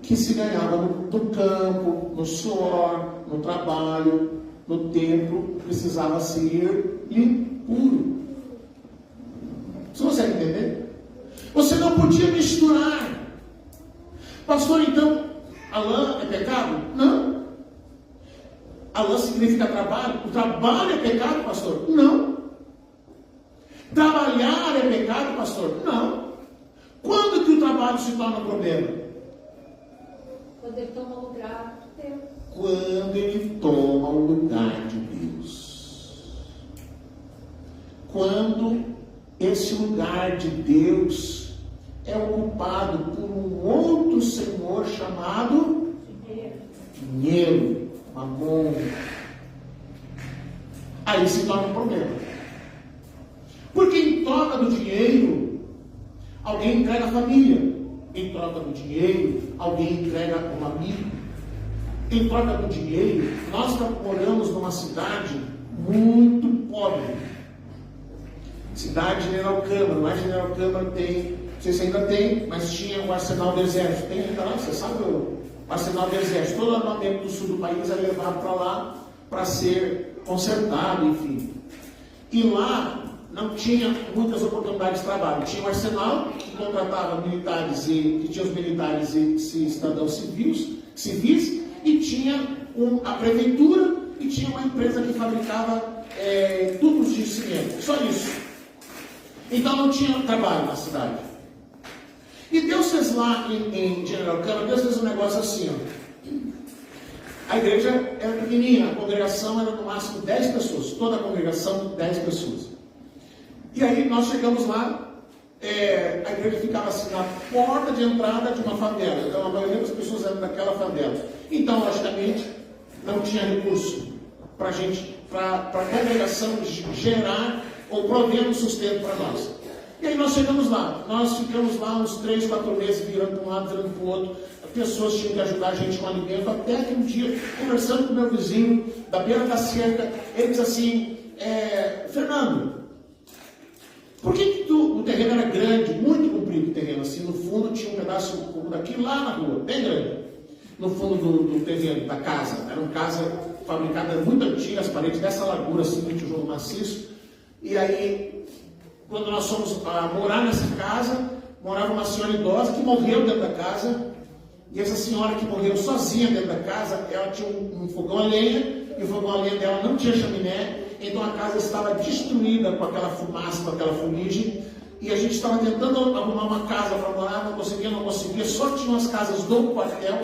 que se ganhava no campo, no suor, no trabalho, no templo. Precisava ser puro. Você consegue entender? Você não podia misturar. Pastor, então, a lã é pecado? Não. A lã significa trabalho. O trabalho é pecado, pastor? Não. Trabalhar é pecado, pastor? Não. Quando que o trabalho se torna um problema? Quando ele toma o lugar de Deus. Quando ele toma o lugar de Deus. Quando esse lugar de Deus é ocupado por um outro senhor chamado dinheiro, mamon. Aí se torna um problema. Porque em troca do dinheiro, alguém entrega a família. Em troca do dinheiro, alguém entrega um amigo. Em troca do dinheiro, nós moramos numa cidade muito pobre. Cidade General Câmara. Lá General Câmara tem, não sei se ainda tem, mas tinha o Arsenal do Exército. Tem ainda lá, você sabe o Arsenal do Exército. Todo o armamento do sul do país é levado para lá para ser consertado, enfim. E lá não tinha muitas oportunidades de trabalho. Tinha o Arsenal, que contratava militares que tinha os militares e cidadãos civis, e tinha a prefeitura, e tinha uma empresa que fabricava tubos de cimento. Só isso. Então não tinha trabalho na cidade. E Deus fez lá em General Câmara, Deus fez um negócio assim, ó. A igreja era pequenininha, a congregação era no máximo 10 pessoas. Toda a congregação, 10 pessoas. E aí nós chegamos lá, a igreja ficava assim na porta de entrada de uma favela. Então a maioria das pessoas eram daquela favela. Então, logicamente, não tinha recurso para a congregação gerar ou prover um sustento para nós. E aí nós chegamos lá. Nós ficamos lá uns 3, 4 meses, virando para um lado, virando para o outro. As pessoas tinham que ajudar a gente com alimento. Até que um dia, conversando com o meu vizinho, da beira da cerca, ele disse assim, Fernando, por que o terreno era grande, muito comprido o terreno, assim, no fundo tinha um pedaço daqui lá na rua, bem grande, no fundo do terreno, da casa. Era uma casa fabricada muito antiga, as paredes dessa largura, assim, de tijolo maciço. E aí, quando nós fomos morar nessa casa, morava uma senhora idosa que morreu dentro da casa. E essa senhora que morreu sozinha dentro da casa, ela tinha um fogão a lenha, e o fogão a lenha dela não tinha chaminé. Então a casa estava destruída com aquela fumaça, com aquela fuligem. E a gente estava tentando arrumar uma casa para morar, não conseguia. Só tinham as casas do quartel,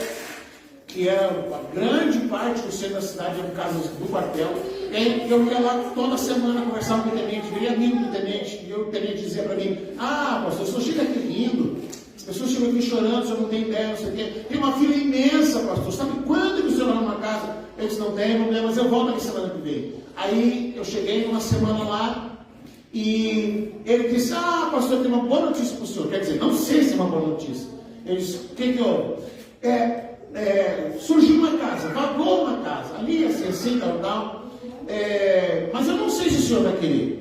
que era a grande parte do centro da cidade, eram casas do quartel. E aí eu ia lá toda semana conversar com o tenente, virei amigo do tenente, e o tenente dizia para mim, pastor, o senhor chega aqui rindo, as pessoas chegam aqui chorando, o senhor não tem ideia, não sei o quê. Tem uma fila imensa, pastor, sabe quando que o senhor vai numa casa? Eu disse, não tem, mas eu volto aqui semana que vem. Aí eu cheguei uma semana lá, e ele disse, pastor, tem uma boa notícia para o senhor. Quer dizer, não sei se é uma boa notícia. Ele disse, o que houve? Surgiu uma casa, vagou uma casa, ali assim, tal, mas eu não sei se o senhor vai querer.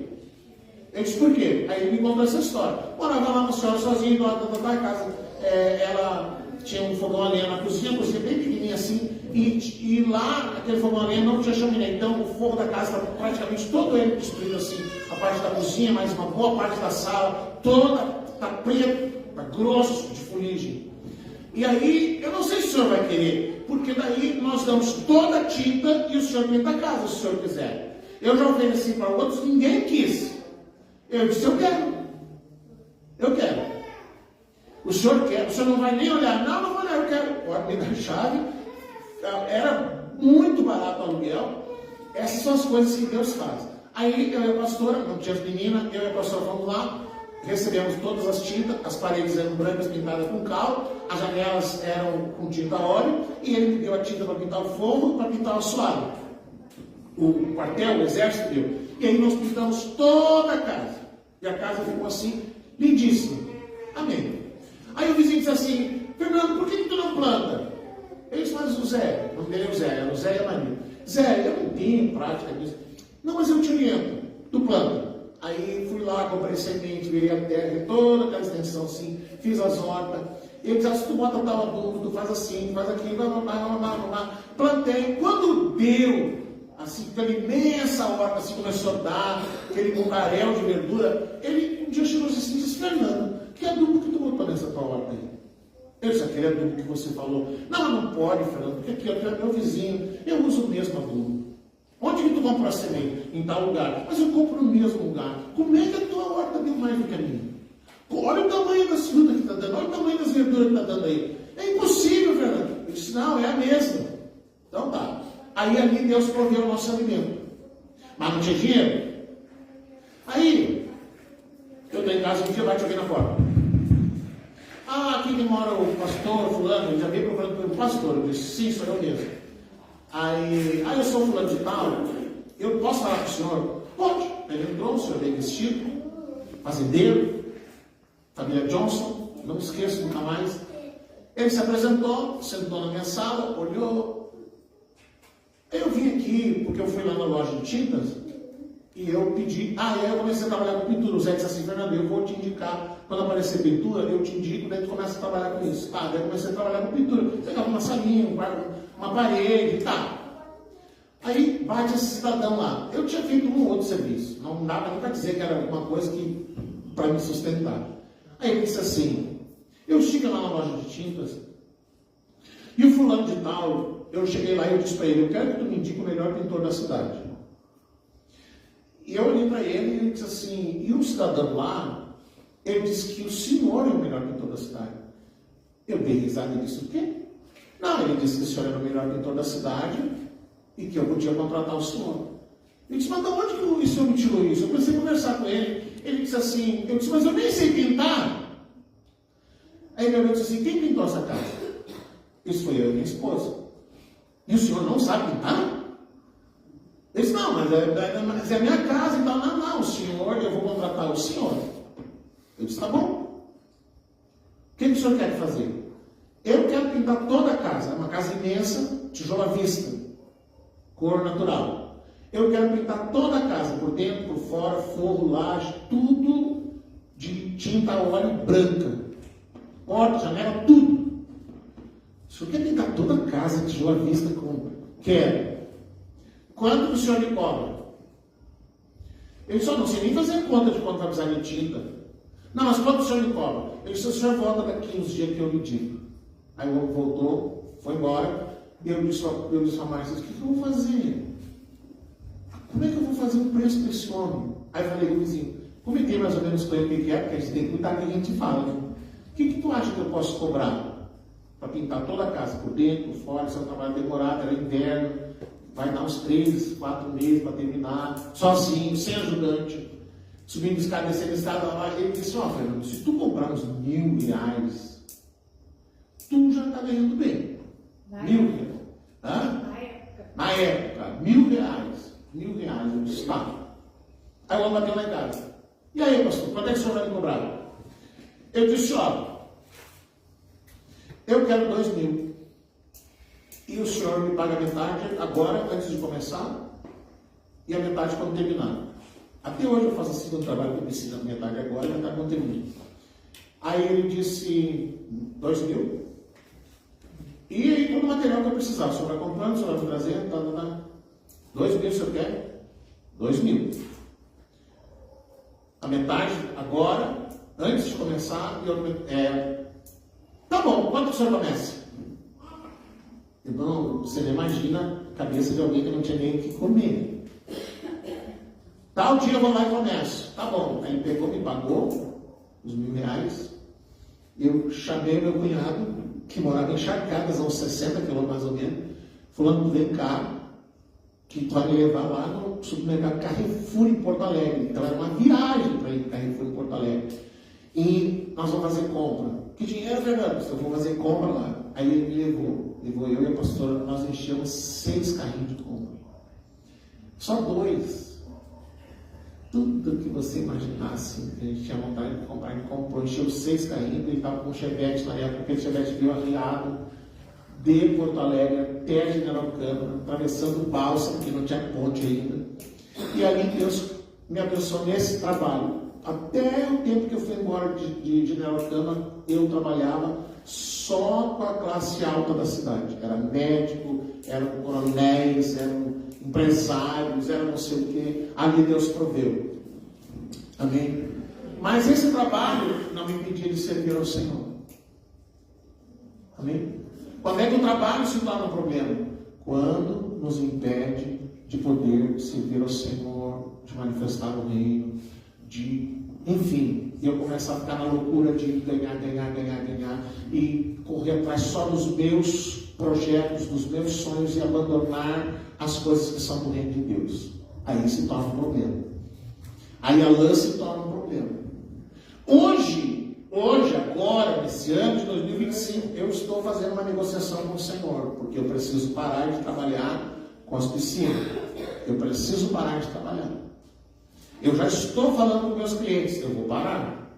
Eu disse, por quê? Aí ele me contou essa história. Morava lá uma senhora sozinha, da casa, ela tinha um fogão a lenha na cozinha bem pequenininha assim, e lá, aquele fogão a lenha não tinha chaminé, então o fogo da casa estava praticamente todo ele destruído assim, a parte da cozinha, mais uma boa parte da sala, toda está preto, está grosso de fuligem. E aí, eu não sei se o senhor vai querer, porque daí nós damos toda a tinta e o senhor pinta a casa, se o senhor quiser. Eu já ofereci para outros, ninguém quis. Eu disse, eu quero. O senhor quer, o senhor não vai nem olhar, não vou olhar, eu quero. Pode me dar a chave. Era muito barato o aluguel. Essas são as coisas que Deus faz. Aí eu e a pastora, não tinha as meninas, eu e a pastora fomos lá, recebemos todas as tintas, as paredes eram brancas pintadas com cal, as janelas eram com tinta óleo, e ele me deu a tinta para pintar o forro, para pintar o assoalho. O quartel, o exército deu. E aí nós pintamos toda a casa. E a casa ficou assim, lindíssima. Amém. Aí o vizinho disse assim, Fernando, por que tu não planta? Ele disse, mas o Zé, o nome dele é o Zé, era o Zé e a Maria. Zé, eu não tenho prática disso. Não, mas eu te oriento, tu planta. Aí fui lá, comprei semente, virei a terra, toda aquela extensão assim, fiz as hortas. Ele disse, se tu bota tal adubo, tu faz assim, faz aquilo, plantei. Quando deu, assim, aquela imensa horta, assim, começou a dar, aquele mundaréu de verdura, ele um dia chegou assim e disse, Fernando, que adubo que tu botou nessa tua horta aí? Eu disse, aquele adubo que você falou. Não pode, Fernando, porque aqui é meu vizinho, eu uso o mesmo adubo. Onde que tu comprou a semente? Em tal lugar. Mas eu compro no mesmo lugar. Como é que a tua horta deu mais do que a minha? Olha o tamanho das frutas que está dando, olha o tamanho das verduras que está dando aí. É impossível, Fernando. Eu disse, não, é a mesma. Então tá. Aí ali Deus proveu o nosso alimento. Mas não tinha dinheiro. Aí, eu estou em casa um dia, bate alguém na porta. Aqui que mora o pastor fulano, ele já veio procurando pelo pastor. Eu disse, sim, sou eu mesmo. Aí eu sou fulano de tal, eu posso falar com o senhor? Pode. Ele entrou, o senhor bem vestido, fazendeiro, família Johnson, não me esqueço nunca mais. Ele se apresentou, sentou na minha sala, olhou. Eu vim aqui porque eu fui lá na loja de tintas e eu pedi, aí eu comecei a trabalhar com pintura. O Zé disse assim, Fernando, eu vou te indicar, quando aparecer pintura, eu te indico, daí tu começa a trabalhar com isso. Daí eu comecei a trabalhar com pintura. Você dava uma salinha, um quarto, uma parede, tá. Aí bate esse cidadão lá. Eu tinha feito um outro serviço. Não dá para nunca dizer que era alguma coisa que para me sustentar. Aí ele disse assim, eu chego lá na loja de tintas, e o fulano de tal, eu cheguei lá e eu disse para ele, eu quero que tu me indique o melhor pintor da cidade. E eu olhei para ele e ele disse assim, e o cidadão lá, ele disse que o senhor é o melhor pintor da cidade. Eu dei risada e disse, o quê? Não, ele disse que o senhor era o melhor pintor da cidade e que eu podia contratar o senhor. Eu disse, mas de onde que o senhor me tirou isso? Eu comecei a conversar com ele. Ele disse assim, eu disse, mas eu nem sei pintar. Aí ele olhou e disse assim, quem pintou essa casa? Isso foi eu e minha esposa. E o senhor não sabe pintar? Ele disse, não, mas é a minha casa e tal. Não, o senhor, eu vou contratar o senhor. Eu disse, tá bom. O que o senhor quer fazer? Eu quero pintar toda a casa. É uma casa imensa, tijolo à vista, cor natural. Eu quero pintar toda a casa, por dentro, por fora, forro, laje, tudo de tinta a óleo branca. Porta, janela, tudo. O senhor quer pintar toda a casa, tijolo à vista, com... Quero. Quanto o senhor me cobra? Eu só não sei nem fazer conta de quanto vai precisar de tinta. Não, mas quanto o senhor me cobra? Eu disse, o senhor volta daqui uns dias que eu lhe digo. Aí o homem voltou, foi embora, e eu disse a Márcia, o que eu vou fazer? Como é que eu vou fazer um preço para esse homem? Aí eu falei com o vizinho, comentei mais ou menos com ele o que é, porque a gente tem que cuidar do que a gente fala. Né? O que tu acha que eu posso cobrar? Para pintar toda a casa, por dentro, por fora, isso é um trabalho demorado, era inverno, vai dar uns 3, 4 meses para terminar, sozinho, sem ajudante, subindo escada, descendo escada, lá, ele disse, Fernando, se tu comprar uns R$1.000, tu já está ganhando bem. R$1.000. Na época, R$1.000. R$1.000. Eu disse, tá. Aí o homem bateu lá em casa. E aí, pastor, quanto é que o senhor vai me cobrar? Eu disse, eu quero 2.000. E o senhor me paga a metade agora, antes de começar, e a metade quando terminar. Até hoje eu faço assim no trabalho que eu preciso a metade agora e a metade quando termina. Aí ele disse, 2.000. E aí todo o material que eu precisava, o senhor vai comprando, o senhor vai me trazendo, tá. 2.000 o senhor quer? 2.000. A metade agora, antes de começar, tá bom, quanto o senhor começa? Então, você imagina a cabeça de alguém que não tinha nem o que comer. Tal dia eu vou lá e começo. Tá bom. Aí ele pegou, me pagou os R$1.000. Eu chamei meu cunhado, que morava em Charcadas, a uns 60 quilômetros mais ou menos. Fulano, vem cá, que tu vai me levar lá no supermercado Carrefour em Porto Alegre. Então era uma viagem para ir para Carrefour em Porto Alegre. E nós vamos fazer compra. Que dinheiro, Fernando? Eu vou fazer compra lá. Aí ele me levou eu e a pastora, nós enchemos 6 carrinhos de compra. Só 2. Tudo que você imaginasse, que a gente tinha vontade de comprar, a gente comprou, encheu 6 carrinhos, ele estava com um Chevette na época, aquele Chevette veio arriado de Porto Alegre até General Câmara, atravessando o Bálsamo, que não tinha ponte ainda. E ali Deus me abençoou nesse trabalho. Até o tempo que eu fui embora de General Câmara, eu trabalhava só com a classe alta da cidade. Era médico, eram coronéis, eram empresários, era não sei o que. Ali Deus proveu. Amém? Mas esse trabalho não me impedia de servir ao Senhor. Amém? Quando é que o trabalho se torna um problema? Quando nos impede de poder servir ao Senhor, de manifestar o reino, enfim, eu começo a ficar na loucura de ganhar e correr atrás só dos meus projetos, dos meus sonhos e abandonar as coisas que são do reino de Deus. Aí se torna um problema. Aí a lã se torna um problema. Hoje, agora, nesse ano de 2025, eu estou fazendo uma negociação com o Senhor, porque eu preciso parar de trabalhar com as piscinas. Eu preciso parar de trabalhar. Eu já estou falando com meus clientes, eu vou parar.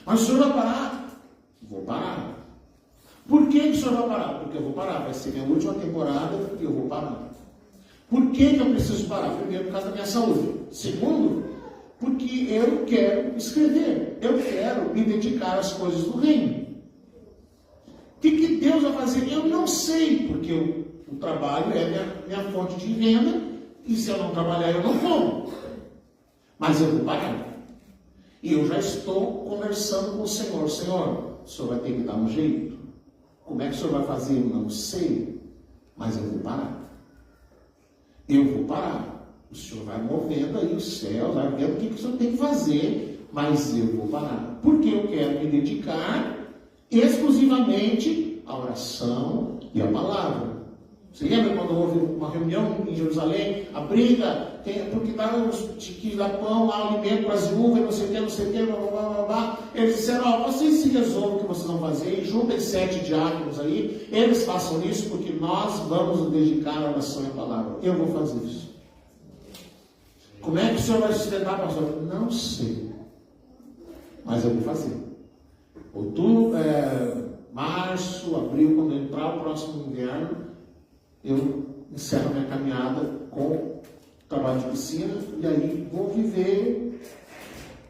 Mas o senhor vai parar? Vou parar. Por que o senhor vai parar? Porque eu vou parar. Vai ser minha última temporada e eu vou parar. Por que eu preciso parar? Primeiro, por causa da minha saúde. Segundo, porque eu quero escrever. Eu quero me dedicar às coisas do reino. O que Deus vai fazer? Eu não sei, porque o trabalho é minha fonte de renda. E se eu não trabalhar, eu não como. Mas eu vou parar. E eu já estou conversando com o Senhor. Senhor, o Senhor vai ter que dar um jeito. Como é que o Senhor vai fazer? Eu não sei. Mas eu vou parar. Eu vou parar. O Senhor vai movendo aí o céu, vai vendo o que o Senhor tem que fazer. Mas eu vou parar. Porque eu quero me dedicar exclusivamente à oração e à palavra. Você lembra quando houve uma reunião em Jerusalém, a briga, porque que dá pão, lá alimento para as viúvas, não sei o que, blá, blá, blá, blá. Eles disseram, vocês se resolvam o que vocês vão fazer, e juntem 7 diáconos aí, eles façam isso, porque nós vamos nos dedicar à oração e à palavra. Eu vou fazer isso. Como é que o senhor vai sustentar, pastor? Não sei, mas eu vou fazer. Outubro, março, abril, quando entrar o próximo inverno, eu encerro minha caminhada com o trabalho de piscina e aí vou viver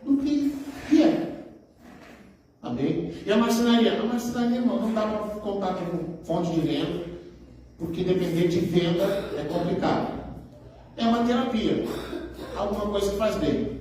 do que é. Amém? E a marcenaria? A marcenaria, irmão, não dá para contar com fonte de renda, porque depender de venda é complicado. É uma terapia, alguma coisa que faz bem.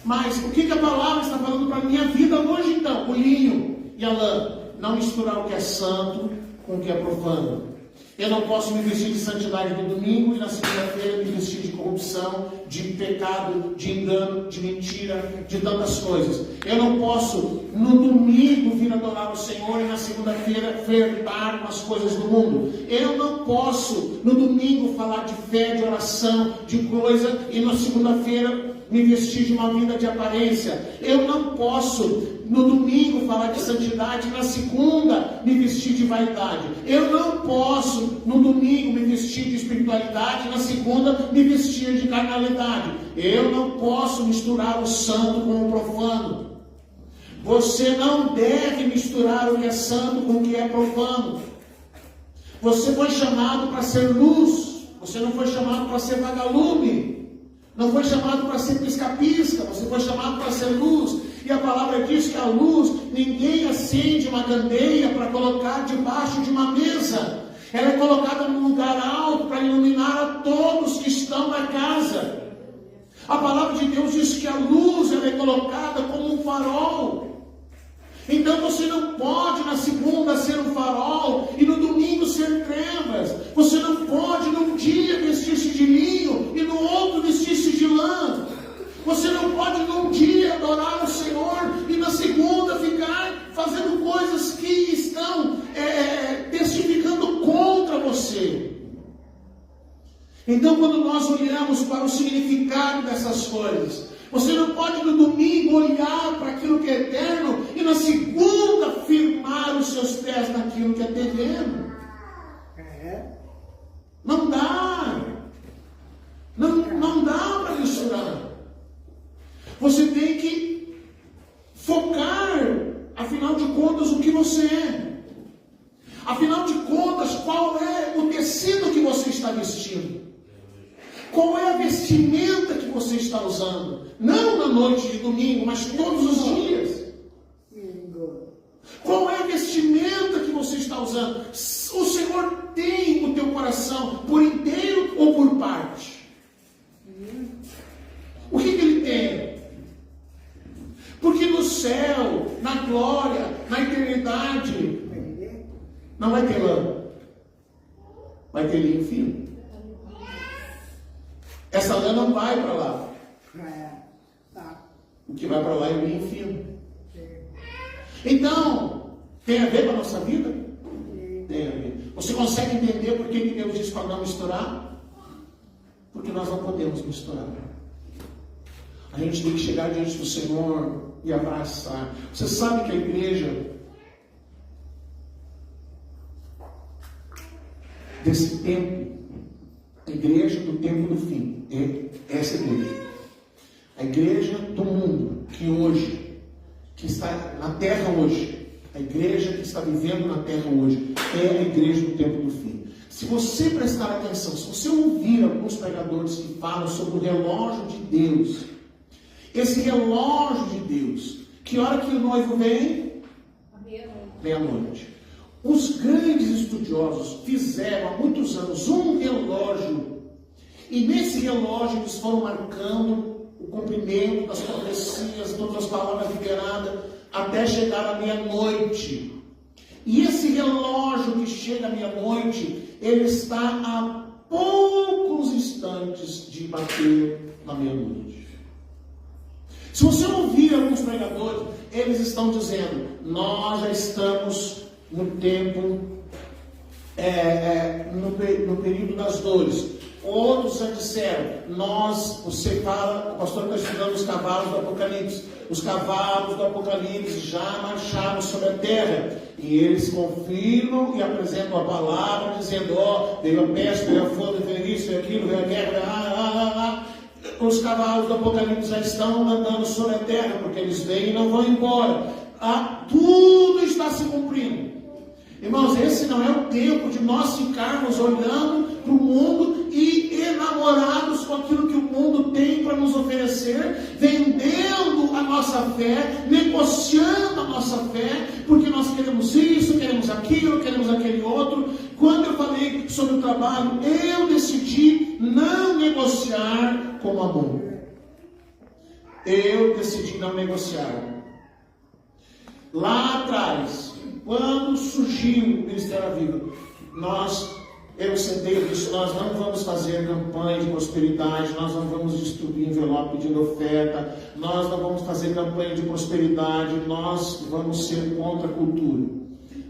Mas o que a palavra está falando para a minha vida hoje então? O linho e a lã. Não misturar o que é santo com o que é profano. Eu não posso me vestir de santidade no domingo e na segunda-feira me vestir de corrupção, de pecado, de engano, de mentira, de tantas coisas. Eu não posso no domingo vir adorar o Senhor e na segunda-feira flertar com as coisas do mundo. Eu não posso no domingo falar de fé, de oração, de coisa e na segunda-feira me vestir de uma vida de aparência. Eu não posso no domingo falar de santidade e na segunda me vestir de vaidade. Eu não posso no domingo me vestir de espiritualidade e na segunda me vestir de carnalidade. Eu não posso misturar o santo com o profano. Você não deve misturar o que é santo com o que é profano. Você foi chamado para ser luz. Você não foi chamado para ser vagalume. Não foi chamado para ser pisca-pisca, você foi chamado para ser luz. E a palavra diz que a luz, ninguém acende uma candeia para colocar debaixo de uma mesa. Ela é colocada num lugar alto para iluminar a todos que estão na casa. A palavra de Deus diz que a luz ela é colocada como um farol. Então você não pode na segunda ser um farol e no domingo ser trevas. Você não pode num dia vestir-se de linho e no outro vestir-se de lã. Você não pode num dia adorar o Senhor e na segunda ficar fazendo coisas Então, quando nós olhamos para o significado dessas coisas, você não pode no domingo olhar para aquilo que é eterno e na segunda firmar os seus pés naquilo que é terreno. Não dá. Não dá para misturar. Você tem que focar, afinal de contas, o que você é. Afinal de contas, qual é o tecido que você está vestindo? Qual é a vestimenta que você está usando? Não na noite de domingo, mas todos os dias. Qual é a vestimenta que você está usando? O Senhor tem o teu coração por inteiro ou por parte? O que Ele tem? Porque no céu, na glória, na eternidade, não vai ter lã, vai ter linho fino. Essa lã não vai para lá. O que vai para lá é o linho fino. Então, tem a ver com a nossa vida? Tem a ver. Você consegue entender por que Deus diz para não misturar? Porque nós não podemos misturar. A gente tem que chegar diante do Senhor e abraçar. Você sabe que a igreja desse tempo, a igreja do tempo do fim, é essa igreja. A igreja do mundo, que hoje, que está na terra hoje, a igreja que está vivendo na terra hoje, é a igreja do tempo do fim. Se você prestar atenção, se você ouvir alguns pregadores que falam sobre o relógio de Deus, esse relógio de Deus, que hora que o noivo vem? Meia-noite. Os grandes estudiosos fizeram há muitos anos um relógio, e nesse relógio eles foram marcando o cumprimento das profecias, todas as palavras liberadas, até chegar à meia-noite. E esse relógio que chega à meia-noite, ele está a poucos instantes de bater na meia-noite. Se você ouvir alguns pregadores, eles estão dizendo: nós já estamos no tempo, no período das dores. Outros já disseram: você fala, o pastor está estudando os cavalos do Apocalipse. Os cavalos do Apocalipse já marcharam sobre a terra. E eles confirmam e apresentam a palavra, dizendo: veio a peste, veio a fome, veio isso, veio aquilo, veio a guerra, Os cavalos do Apocalipse já estão andando sobre a terra, porque eles vêm e não vão embora. Tudo está se cumprindo. Irmãos, esse não é o tempo de nós ficarmos olhando para o mundo e enamorados com aquilo que o mundo tem para nos oferecer, vendendo a nossa fé, negociando a nossa fé, porque nós queremos isso, queremos aquilo, queremos aquele outro. Quando eu falei sobre o trabalho, eu decidi não negociar com o amor. Eu decidi não negociar. Lá atrás, quando surgiu o Ministério da Vida, eu sentei e disse: nós não vamos fazer campanha de prosperidade, nós não vamos distribuir envelope pedindo oferta, nós não vamos fazer campanha de prosperidade, nós vamos ser contra a cultura.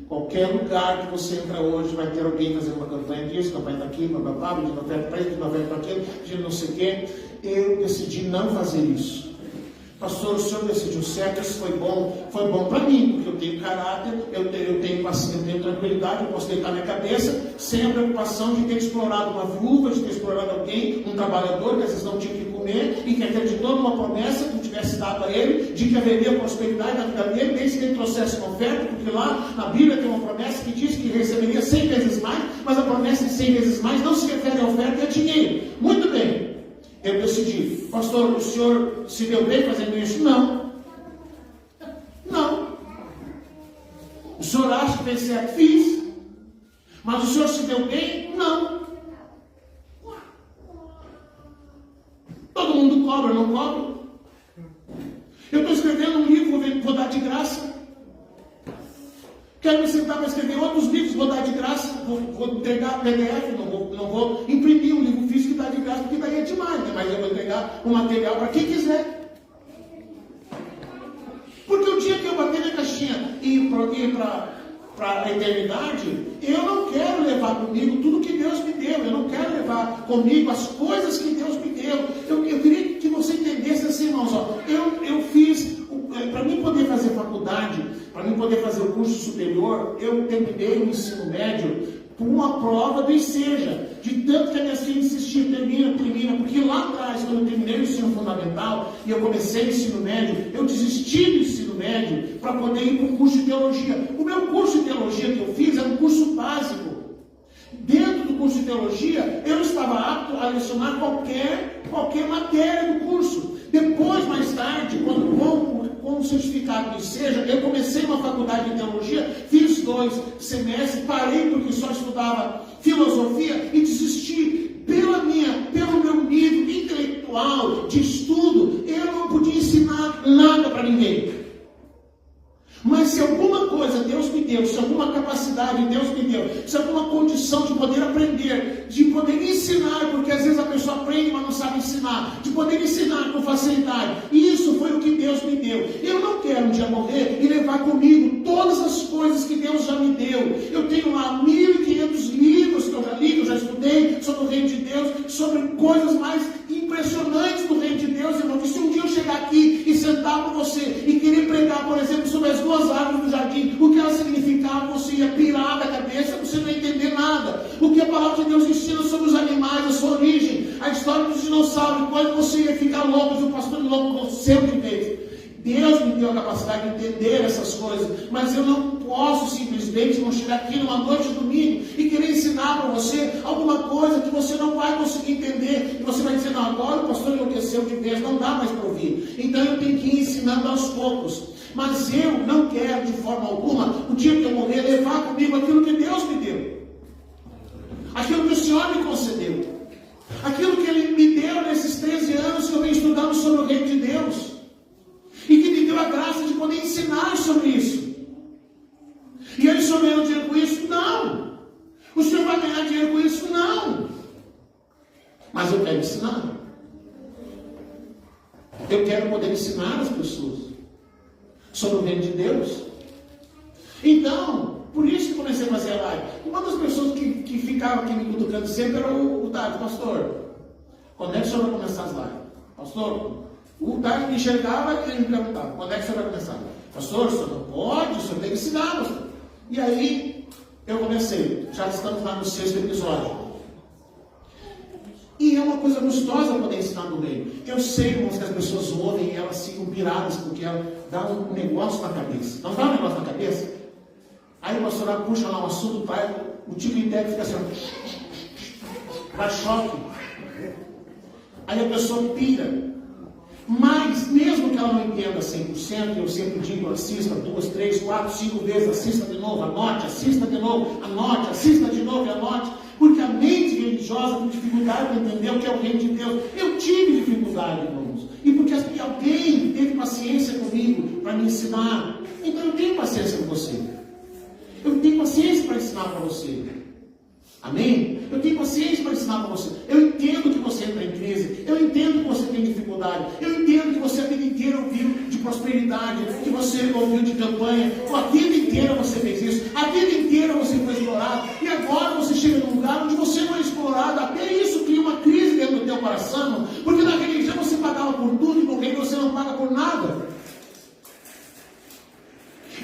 Qualquer lugar que você entra hoje, vai ter alguém fazendo uma campanha disso, campanha daquilo, pedindo oferta para isso, pedindo oferta para aquilo, pedindo não sei o quê. Eu decidi não fazer isso. Pastor, o senhor decidiu certo, isso foi bom para mim, porque eu tenho caráter, eu tenho paciência, eu tenho tranquilidade, eu posso deitar minha cabeça, sem a preocupação de ter explorado uma viúva, de ter explorado alguém, um trabalhador que às vezes não tinha que comer, e que acreditou numa promessa que tivesse dado a ele, de que haveria prosperidade na vida dele, desde que ele trouxesse uma oferta, porque lá na Bíblia tem uma promessa que diz que receberia 100 vezes mais, mas a promessa de 100 vezes mais não se refere à oferta e a dinheiro. Muito bem. Eu decidi: pastor, o senhor se deu bem fazendo isso? Não. O senhor acha que fez certo? Fiz. Mas o senhor se deu bem? Não. Todo mundo cobra, não cobra? Eu estou escrevendo um livro, vou dar de graça. Quero me sentar para escrever outros livros, vou dar de graça, vou entregar PDF, não vou imprimir um livro físico que dá de graça, porque daí é demais, né? Mas eu vou entregar o material para quem quiser. Porque o dia que eu bater na caixinha e ir para para a eternidade, eu não quero levar comigo tudo que Deus me deu. Eu não quero levar comigo as coisas que Deus me deu. Eu queria que você entendesse assim, irmãos. Eu fiz, para mim poder fazer faculdade, para mim poder fazer o curso superior, eu terminei o ensino médio com uma prova do ISEJA, de tanto que a minha filha insistia, termina, porque lá atrás, quando eu terminei o ensino fundamental e eu comecei o ensino médio, eu desisti do ensino médio para poder ir para o curso de teologia. O meu curso de teologia que eu fiz era um curso básico. Dentro do curso de teologia, eu estava apto a lecionar qualquer matéria do curso. Depois, mais tarde, com o certificado do ISEJA, eu comecei uma faculdade de teologia, fiz 2 semestres, parei porque só estudava filosofia e desisti. Pelo meu nível intelectual de estudo, eu não podia ensinar nada para ninguém. Mas se alguma coisa Deus me deu, se alguma capacidade Deus me deu, se alguma condição de poder aprender, de poder ensinar, porque às vezes a pessoa aprende, mas não sabe ensinar, de poder ensinar com facilidade, isso foi o que Deus me deu. Eu não quero um dia morrer e levar comigo todas as coisas que Deus já me deu. Eu tenho lá 1.500 livros que eu já li, que eu já estudei sobre o reino de Deus, sobre coisas mais impressionantes do reino de Deus, irmão. E se um dia eu chegar aqui e sentar com você e querer pregar, por exemplo, sobre as 2 árvores do jardim, o que elas significavam, você ia pirar da cabeça, você não ia entender nada. O que a palavra de Deus ensina sobre os animais, a sua origem, a história dos dinossauros, quando você ia ficar louco, e o pastor louco sempre fez. Deus me deu a capacidade de entender essas coisas, mas eu não posso simplesmente não chegar aqui numa noite de domingo e querer ensinar para você alguma coisa que você não vai conseguir entender, e você vai dizer, não, agora o pastor enlouqueceu de vez, não dá mais para ouvir. Então eu tenho que ir ensinando aos poucos. Mas eu não quero de forma alguma, o dia que eu morrer, levar comigo aquilo que Deus me deu, aquilo que o Senhor me concedeu, aquilo que Ele me deu nesses 13 anos que eu venho estudando sobre o reino de Deus, e que me deu a graça de poder ensinar sobre isso. E aí, o Senhor ganhou dinheiro com isso? Não. O Senhor vai ganhar dinheiro com isso? Não. Mas eu quero ensinar. Eu quero poder ensinar as pessoas sobre o reino de Deus. Então, por isso que comecei a fazer a live. Uma das pessoas que ficava aqui me cutucando sempre era o Tade. Pastor, quando é que o senhor vai começar as lives? Pastor, o Tade me enxergava e ele me perguntava, quando é que o senhor vai começar? Pastor, o senhor não pode, o senhor tem que ensinar, pastor. E aí, eu comecei. Já estamos lá no 6º episódio. E é uma coisa gostosa poder ensinar no meio. Eu sei, irmãos, que as pessoas ouvem e elas ficam piradas, porque ela dá um negócio na cabeça. Não dá um negócio na cabeça? Aí o pastor puxa lá um assunto, pai, o tipo inteiro fica assim, dá choque. Aí a pessoa pira. Mas, mesmo que ela não entenda 100%, eu sempre digo, assista 2, 3, 4, 5 vezes, assista de novo, anote, assista de novo, anote, assista de novo e anote. Porque a mente religiosa tem dificuldade para entender o que é o reino de Deus. Eu tive dificuldade, irmãos. E porque alguém teve paciência comigo para me ensinar. Então eu tenho paciência com você. Eu tenho paciência para ensinar para você. Amém? Eu tenho paciência para ensinar para você. Eu entendo que você entra em crise. Eu entendo que você tem dificuldade. Eu entendo que você a vida inteira ouviu de prosperidade, que você ouviu de campanha. A vida inteira você fez isso. A vida inteira você foi explorado. E agora você chega num lugar onde você não é explorado. Até isso cria uma crise dentro do teu coração. Porque na religião você pagava por tudo e no reino você não paga por nada.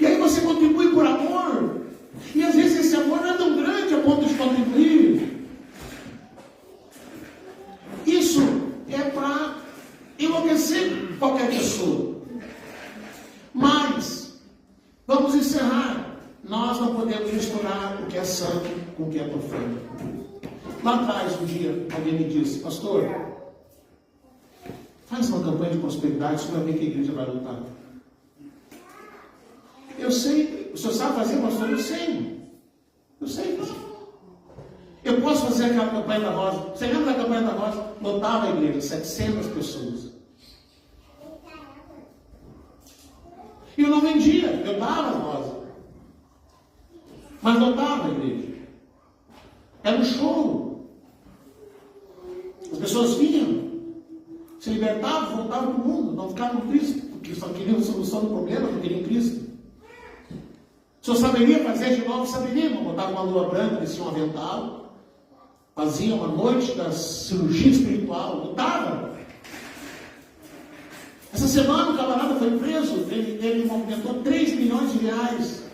E aí você contribui por amor. E às vezes esse amor não é tão grande a ponto de contribuir. Isso é para enlouquecer qualquer pessoa. Mas, vamos encerrar. Nós não podemos misturar o que é santo com o que é profano. Lá atrás, um dia, alguém me disse, pastor, faz uma campanha de prosperidade, você vai ver que a igreja vai lutar. Eu sei, o senhor sabe fazer, pastor? Eu sei. Eu sei fazer. Eu posso fazer aquela campanha da Rosa. Você lembra da campanha da Rosa? Lotava a igreja, 700 pessoas. E eu não vendia, eu dava a Rosa. Mas lotava a igreja. Era um show. As pessoas vinham, se libertavam, voltavam para o mundo, não ficavam no Cristo, porque só queriam a solução do problema, não queriam Cristo. O senhor saberia fazer de novo? Saberia, irmão. Botava uma lua branca, descia um avental, fazia uma noite da cirurgia espiritual, lutava. Essa semana o camarada foi preso, ele movimentou 3 milhões de reais.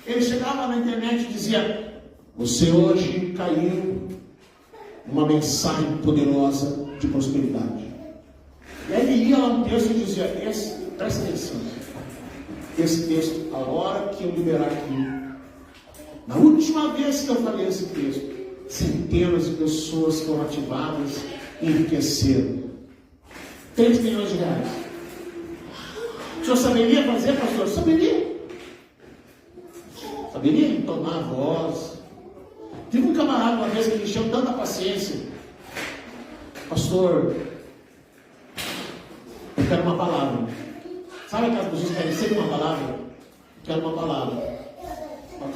Ele chegava na internet e dizia: você hoje caiu numa mensagem poderosa de prosperidade. E aí ele ia lá no texto e dizia: presta atenção, esse texto, a hora que eu liberar aqui, na última vez que eu falei esse texto, centenas de pessoas foram ativadas e enriqueceram. 3 milhões de reais. O senhor saberia fazer, pastor? Saberia. Saberia entonar a voz. Tive um camarada uma vez que me encheu tanta paciência: pastor, eu quero uma palavra. Sabe aquelas pessoas que querem sempre uma palavra? Eu quero uma palavra.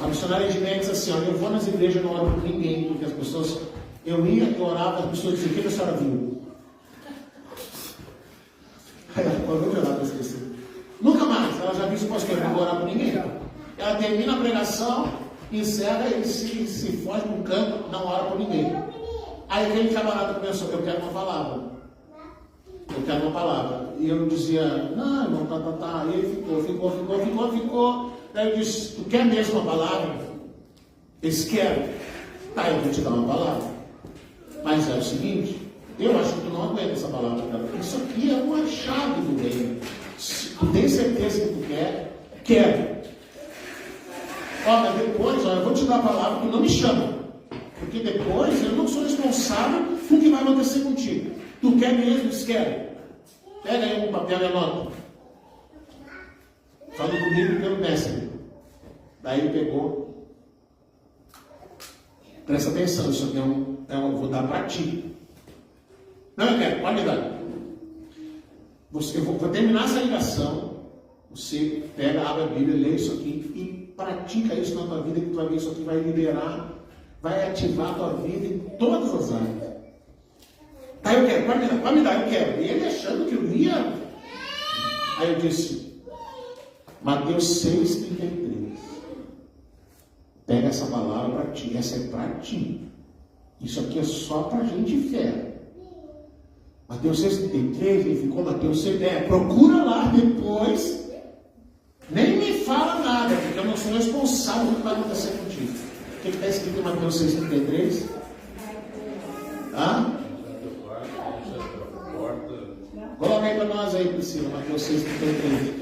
A missionária de diz assim: olha, eu vou nas igrejas e não oro por ninguém, porque as pessoas, eu ia e orava, as pessoas diziam: o que a senhora viu? Aí ela falou: vou orar para esquecer. Nunca mais, ela já disse: pastor, eu não vou orar por ninguém. Ela termina a pregação, encerra e se foge para um canto, não ora por ninguém. Aí aquele camarada começou: eu quero uma palavra. Eu quero uma palavra. E eu dizia: não, irmão, tá. E ele ficou. Daí eu disse: tu quer mesmo uma palavra? Eles querem. Tá, eu vou te dar uma palavra. Mas é o seguinte: eu acho que tu não aguenta essa palavra, cara. Isso aqui é uma chave do reino. Tu tem certeza que tu quer? Quero. Olha, depois, eu vou te dar a palavra, tu não me chama. Porque depois eu não sou responsável por o que vai acontecer contigo. Tu quer mesmo? Eles querem. Pega aí um papel e anota. Falou comigo pelo mestre. Daí ele pegou. Presta atenção, isso aqui eu vou dar para ti. Não, eu quero, pode me dar. Eu vou terminar essa ligação. Você pega, abre a Bíblia, lê isso aqui e pratica isso na tua vida, que tu vai ver isso aqui vai liberar, vai ativar a tua vida em todas as áreas. Aí eu quero, pode me dar, eu quero. E ele achando que eu ia. Aí eu disse: Mateus 6,33. Pega essa palavra para ti, essa é para ti. Isso aqui é só para gente fé. Mateus 6,33, ele ficou Mateus 6,10. Procura lá depois. Nem me fala nada, porque eu não sou responsável do que vai acontecer contigo. O que está escrito em Mateus 6,33? Coloca aí para nós aí, Priscila, Mateus 6,33.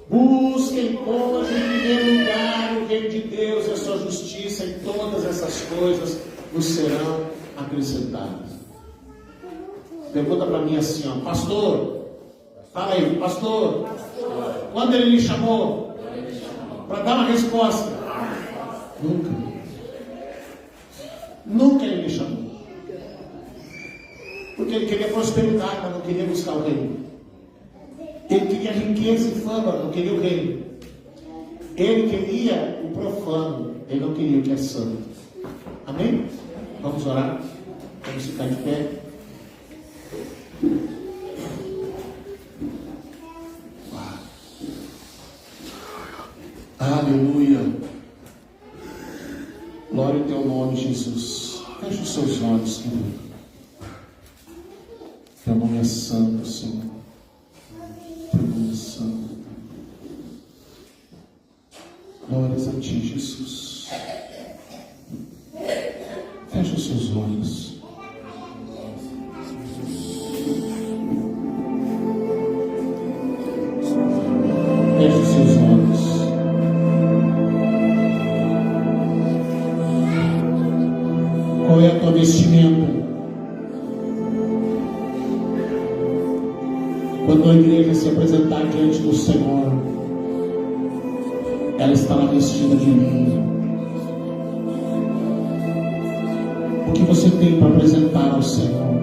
Busquem, pois, em primeiro lugar o reino de Deus e a sua justiça, e todas essas coisas vos serão acrescentadas. Pergunta para mim assim, ó: pastor, fala aí, pastor, quando ele lhe chamou para dar uma resposta? Nunca ele me chamou. Porque ele queria prosperidade, mas não queria buscar o reino. Ele queria riqueza e fama, não queria o reino. Ele queria o profano, ele não queria o que é santo. Amém? Vamos orar? Vamos ficar de pé. Aleluia. Glória ao teu nome, Jesus. Feche os seus olhos, querido. Teu nome é santo, Senhor. Teu nome é santo. Glórias a ti, Jesus. Feche os seus olhos. Feche os seus olhos. Qual é a tua vestimenta? Quando a igreja se apresentar diante do Senhor, ela estará vestida de linho. O que você tem para apresentar ao Senhor?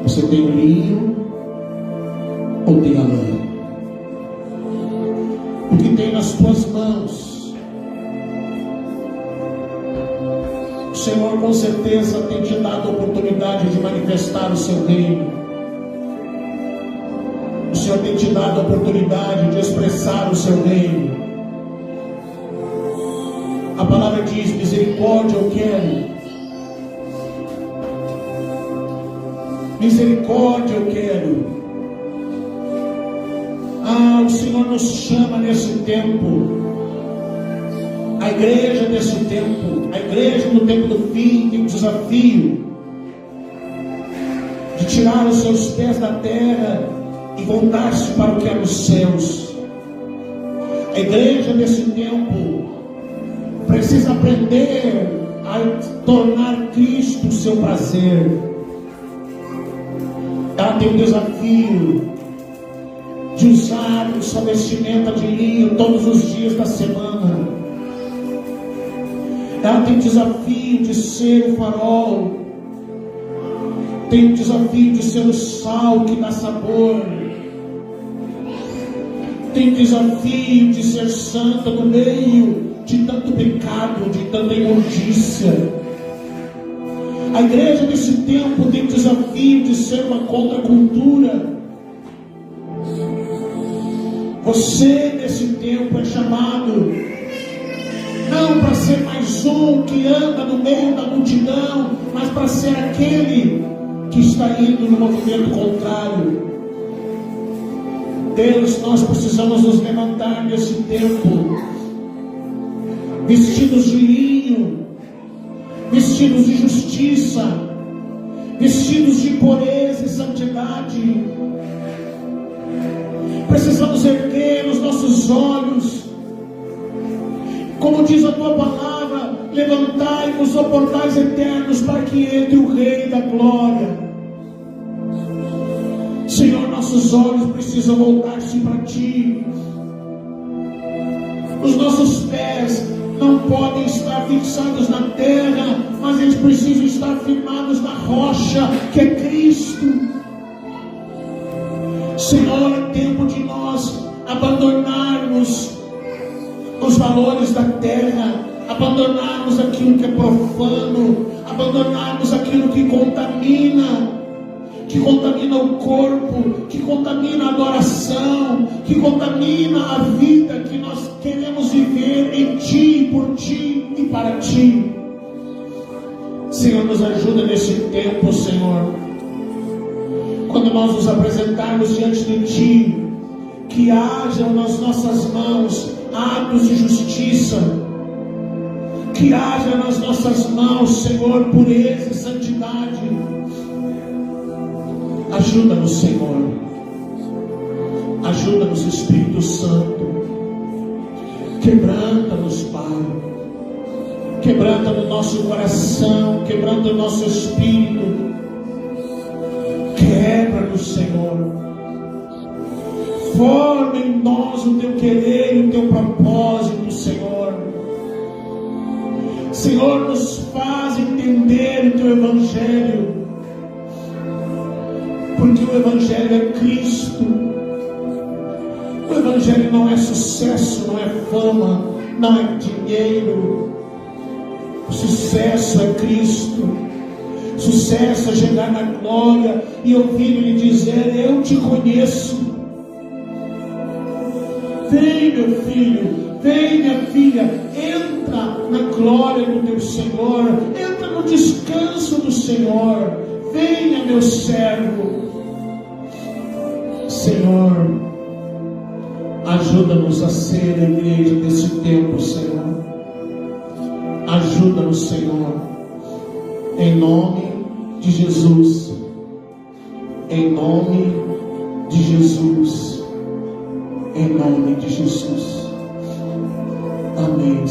Você tem o linho ou tem a lã? O que tem nas tuas mãos? O Senhor com certeza tem te dado a oportunidade de manifestar o seu reino. O Senhor tem te dado a oportunidade de expressar o seu reino. A palavra diz: misericórdia eu quero. Misericórdia eu quero. Ah, o Senhor nos chama nesse tempo. A igreja desse tempo, a igreja no tempo do fim, tem um desafio de tirar os seus pés da terra e voltar-se para o que é nos céus. A igreja desse tempo precisa aprender a tornar Cristo o seu prazer. Ela tem o desafio de usar sua vestimenta de linho todos os dias da semana. Ela tem o desafio de ser o farol. Tem o desafio de ser o sal que dá sabor. Tem o desafio de ser santa no meio de tanto pecado, de tanta imundícia. A igreja desse tempo tem o desafio de ser uma contracultura. Você nesse tempo é chamado não para ser mais um que anda no meio da multidão, mas para ser aquele que está indo no movimento contrário. Deus, nós precisamos nos levantar nesse tempo, vestidos de linho, vestidos de justiça, vestidos de pureza e santidade. Precisamos erguer os nossos olhos, como diz a tua palavra: levantai-vos, ó portais eternos, para que entre o Rei da Glória. Senhor, nossos olhos precisam voltar-se para ti. Os nossos pés não podem estar fixados na terra, mas eles precisam estar firmados na rocha, que é Cristo. Senhor, é tempo de nós abandonarmos os valores da terra, abandonarmos aquilo que é profano, abandonarmos aquilo que contamina o corpo, que contamina a adoração, que contamina a vida que nós queremos viver em ti, por ti e para ti. Senhor, nos ajuda nesse tempo, Senhor. Quando nós nos apresentarmos diante de ti, que hajam nas nossas mãos atos de justiça, que haja nas nossas mãos, Senhor, pureza e santidade. Ajuda-nos, Senhor. Ajuda-nos, Espírito Santo. Quebranta-nos, Pai. Quebranta no nosso coração, quebranta o nosso espírito. Quebra-nos, Senhor. Forma em nós o teu querer e o teu propósito, Senhor. Senhor, nos faz entender o teu Evangelho, porque o Evangelho é Cristo. O Evangelho não é sucesso, não é fama, não é dinheiro. O sucesso é Cristo. Sucesso é chegar na glória e ouvir Ele dizer: eu te conheço. Vem, meu filho, vem, minha filha, entra na glória do teu Senhor, entra no descanso do Senhor. Venha, meu servo. Senhor, ajuda-nos a ser a igreja desse tempo, Senhor. Ajuda-nos, Senhor, em nome de Jesus. Em nome de Jesus. Em nome de Jesus. Amém.